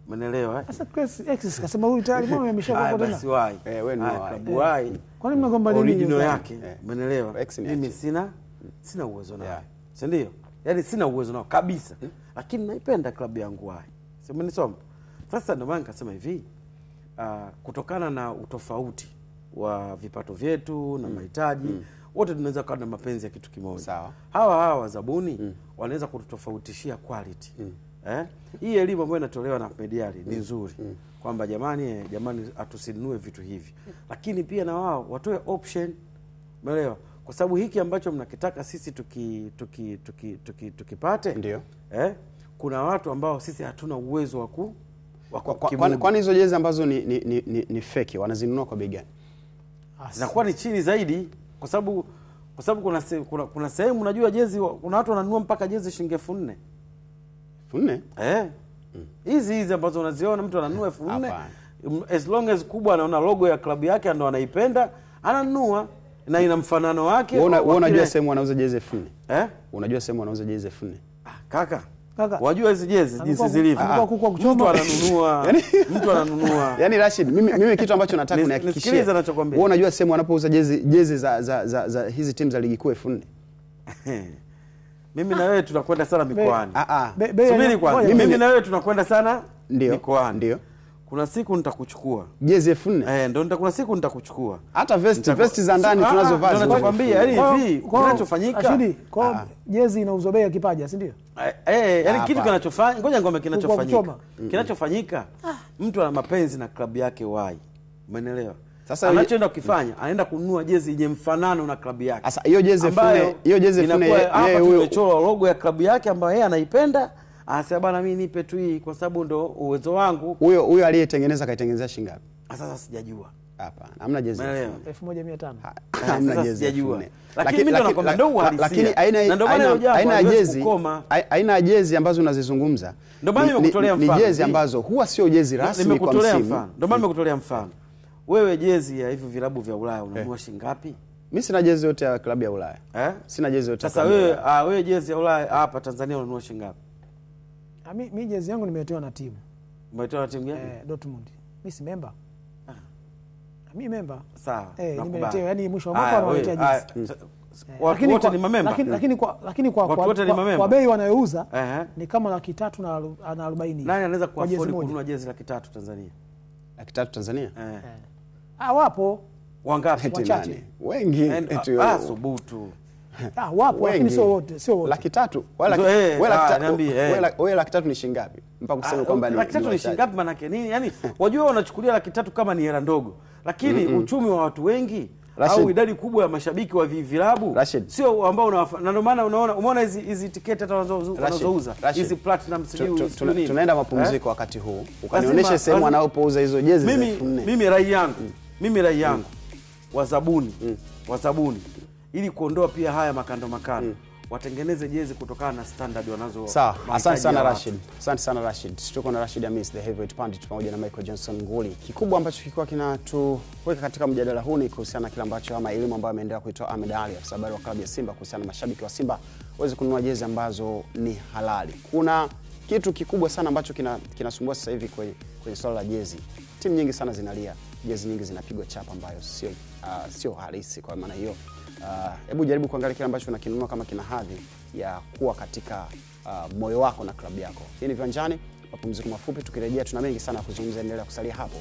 umeelewa? Sasa X kasema huyu tayari mama ameshakuwa tena. Wewe ni club Y. Kwa nini mnagombania nini? Original yake, umeelewa? Mimi sina uwezo nao. Si ndio? Yaani sina uwezo nao kabisa. Lakini naipenda club yangu Y. Sema nisome. Sasa ndio maana nikasema hivi, kutokana na utofauti wa vipato vyetu na mahitaji, wote tunaweza kuwa na mapenzi ya kitu kimoja. Sawa. Hawa wazabuni wanaweza kutofautishia quality. Hii elimu ambayo inatolewa na Mediali ni nzuri. Kwamba jamani atusinunue vitu hivi. Lakini pia na wao watoe option. Umeelewa? Kwa sababu hiki ambacho mnakitaka sisi tukipate, ndio. Kuna watu ambao sisi hatuna uwezo wa kwani hizo jezi ambazo ni fake wanazinunua kwa bei gani? Zinakuwa ni chini zaidi, kwa sababu kuna sehemu unajua jezi kuna watu wananunua mpaka jezi shilingi 4,000. 4,000? Hizi ambazo unaziona mtu ananunua 4,000, as long as kubwa anaona logo ya klabu yake ndio anaipenda, ananunua na ina mfanano wake. Wewe unajua sehemu wanauza jezi 4,000? Unajua sehemu wanauza jezi 4,000? Kaka, Wajua hizi jezi jinsi zilivyo. Mtu ananunua. Mtu ananunua. Yaani Rashid, mimi kitu ambacho nataka kunihakikishia. Nisikilize ninachokwambia. Wewe unajua sehemu wanapouza jezi za hizi timu za ligi kuu 4. Mimi na wewe tunakwenda sana mikoani. Subiri kwanza. Mimi na wewe tunakwenda sana mikoani. Ndio. Kuna siku nitakuchukua. Jezi 4. Ndio kuna siku nitakuchukua. Hata vesti za ndani tunazovaa. Ndio nakwambia, yaani hivi kinachofanyika. Ashidi, kwa jezi inauzwa bei ya kipaja, si ndio? Yaani kitu kinachofanya, ngoja ngome kinachofanyika. Kinachofanyika, mtu ana mapenzi na klabu yake wai. Umeelewa? Sasa anachoenda kukifanya, anaenda kununua jezi yenye mfanano na klabu yake. Sasa hiyo jezi 4 yeye huyo imechorwa logo ya klabu yake ambayo yeye anaipenda. Anasema bana mimi nipe tu hii kwa sababu ndo uwezo wangu. Huyo aliyetengeneza kaitengenezea shilingi ngapi? Sasa sijajua. Hapana, hamna jezi 1500. Hamna jezi sijajua. Lakini mimi ndo nakwambia ndo uhalisia. Lakini aina ya jezi ambazo unazizungumza. Ndio maana nimekutolea mfano. Ni jezi ambazo huwa sio jezi rasmi kwa msimu. Ndio maana nimekutolea mfano. Wewe jezi ya hivyo vilabu vya Ulaya unanunua shilingi ngapi? Mimi sina jezi yote ya klabu ya Ulaya. Sina jezi yote. Sasa wewe jezi ya Ulaya hapa Tanzania unanunua shilingi ngapi? Mimi jezi yangu nimetoa na timu. Umetoa na timu gani? Dortmund. Mimi si member. Mimi member. Sawa. Nimeletea yani mwisho wa mwaka wanaletea jezi. Watu wote ni mamemba. Lakini kwa bei wanayouza ni kama 340,000. Nani anaweza kuafford kununua jezi 300 Tanzania? 300 Tanzania? Wapo. Wangapi? Wachache. Wengi. Subutu. Wapo lakini sio wote, 300. Wewe 300 ni shilingi ngapi? Mpaka kusema kwamba ni 300 ni shilingi ngapi maana yake nini? Yaani wajua wanachukulia 300 kama ni hela ndogo. Lakini uchumi wa watu wengi au idadi kubwa ya mashabiki wa vilabu sio ambao na ndio maana umeona hizi tiketi hata wanazouza hizi platinum sijui tunaenda mapumziko wakati huu. Ukanionyeshe sehemu wanapouza hizo jezi za 4. Mimi rai yangu wazabuni ili kuondoa pia haya makando watengeneze jezi kutokana na standard wanazo. Sawa, asante sana Rashid. Asante sana Rashid. Tuko na Rashid Hamis the Heavyweight Pandit pamoja na Michael Johnson Nguli. Kikubwa ambacho kilikuwa kinatuweka katika mjadala huu ni kuhusiana na kile ambacho ama elimu ambayo ameendelea kuitoa Ahmed Ally, afisa habari wa klabu ya Simba, kuhusiana na mashabiki wa Simba waweze kununua jezi ambazo ni halali. Kuna kitu kikubwa sana ambacho kinasumbua sasa hivi kwenye swala la jezi. Timu nyingi sana zinalia, jezi nyingi zinapigwa chapa ambayo sio halisi. Kwa maana hiyo hebu jaribu kuangalia kile ambacho unakinunua kama kina hadhi ya kuwa katika moyo wako na klabu yako. Hii ni Viwanjani, mapumziko mafupi, tukirejea tuna mengi sana kuzungumza, endelea kusalia hapo.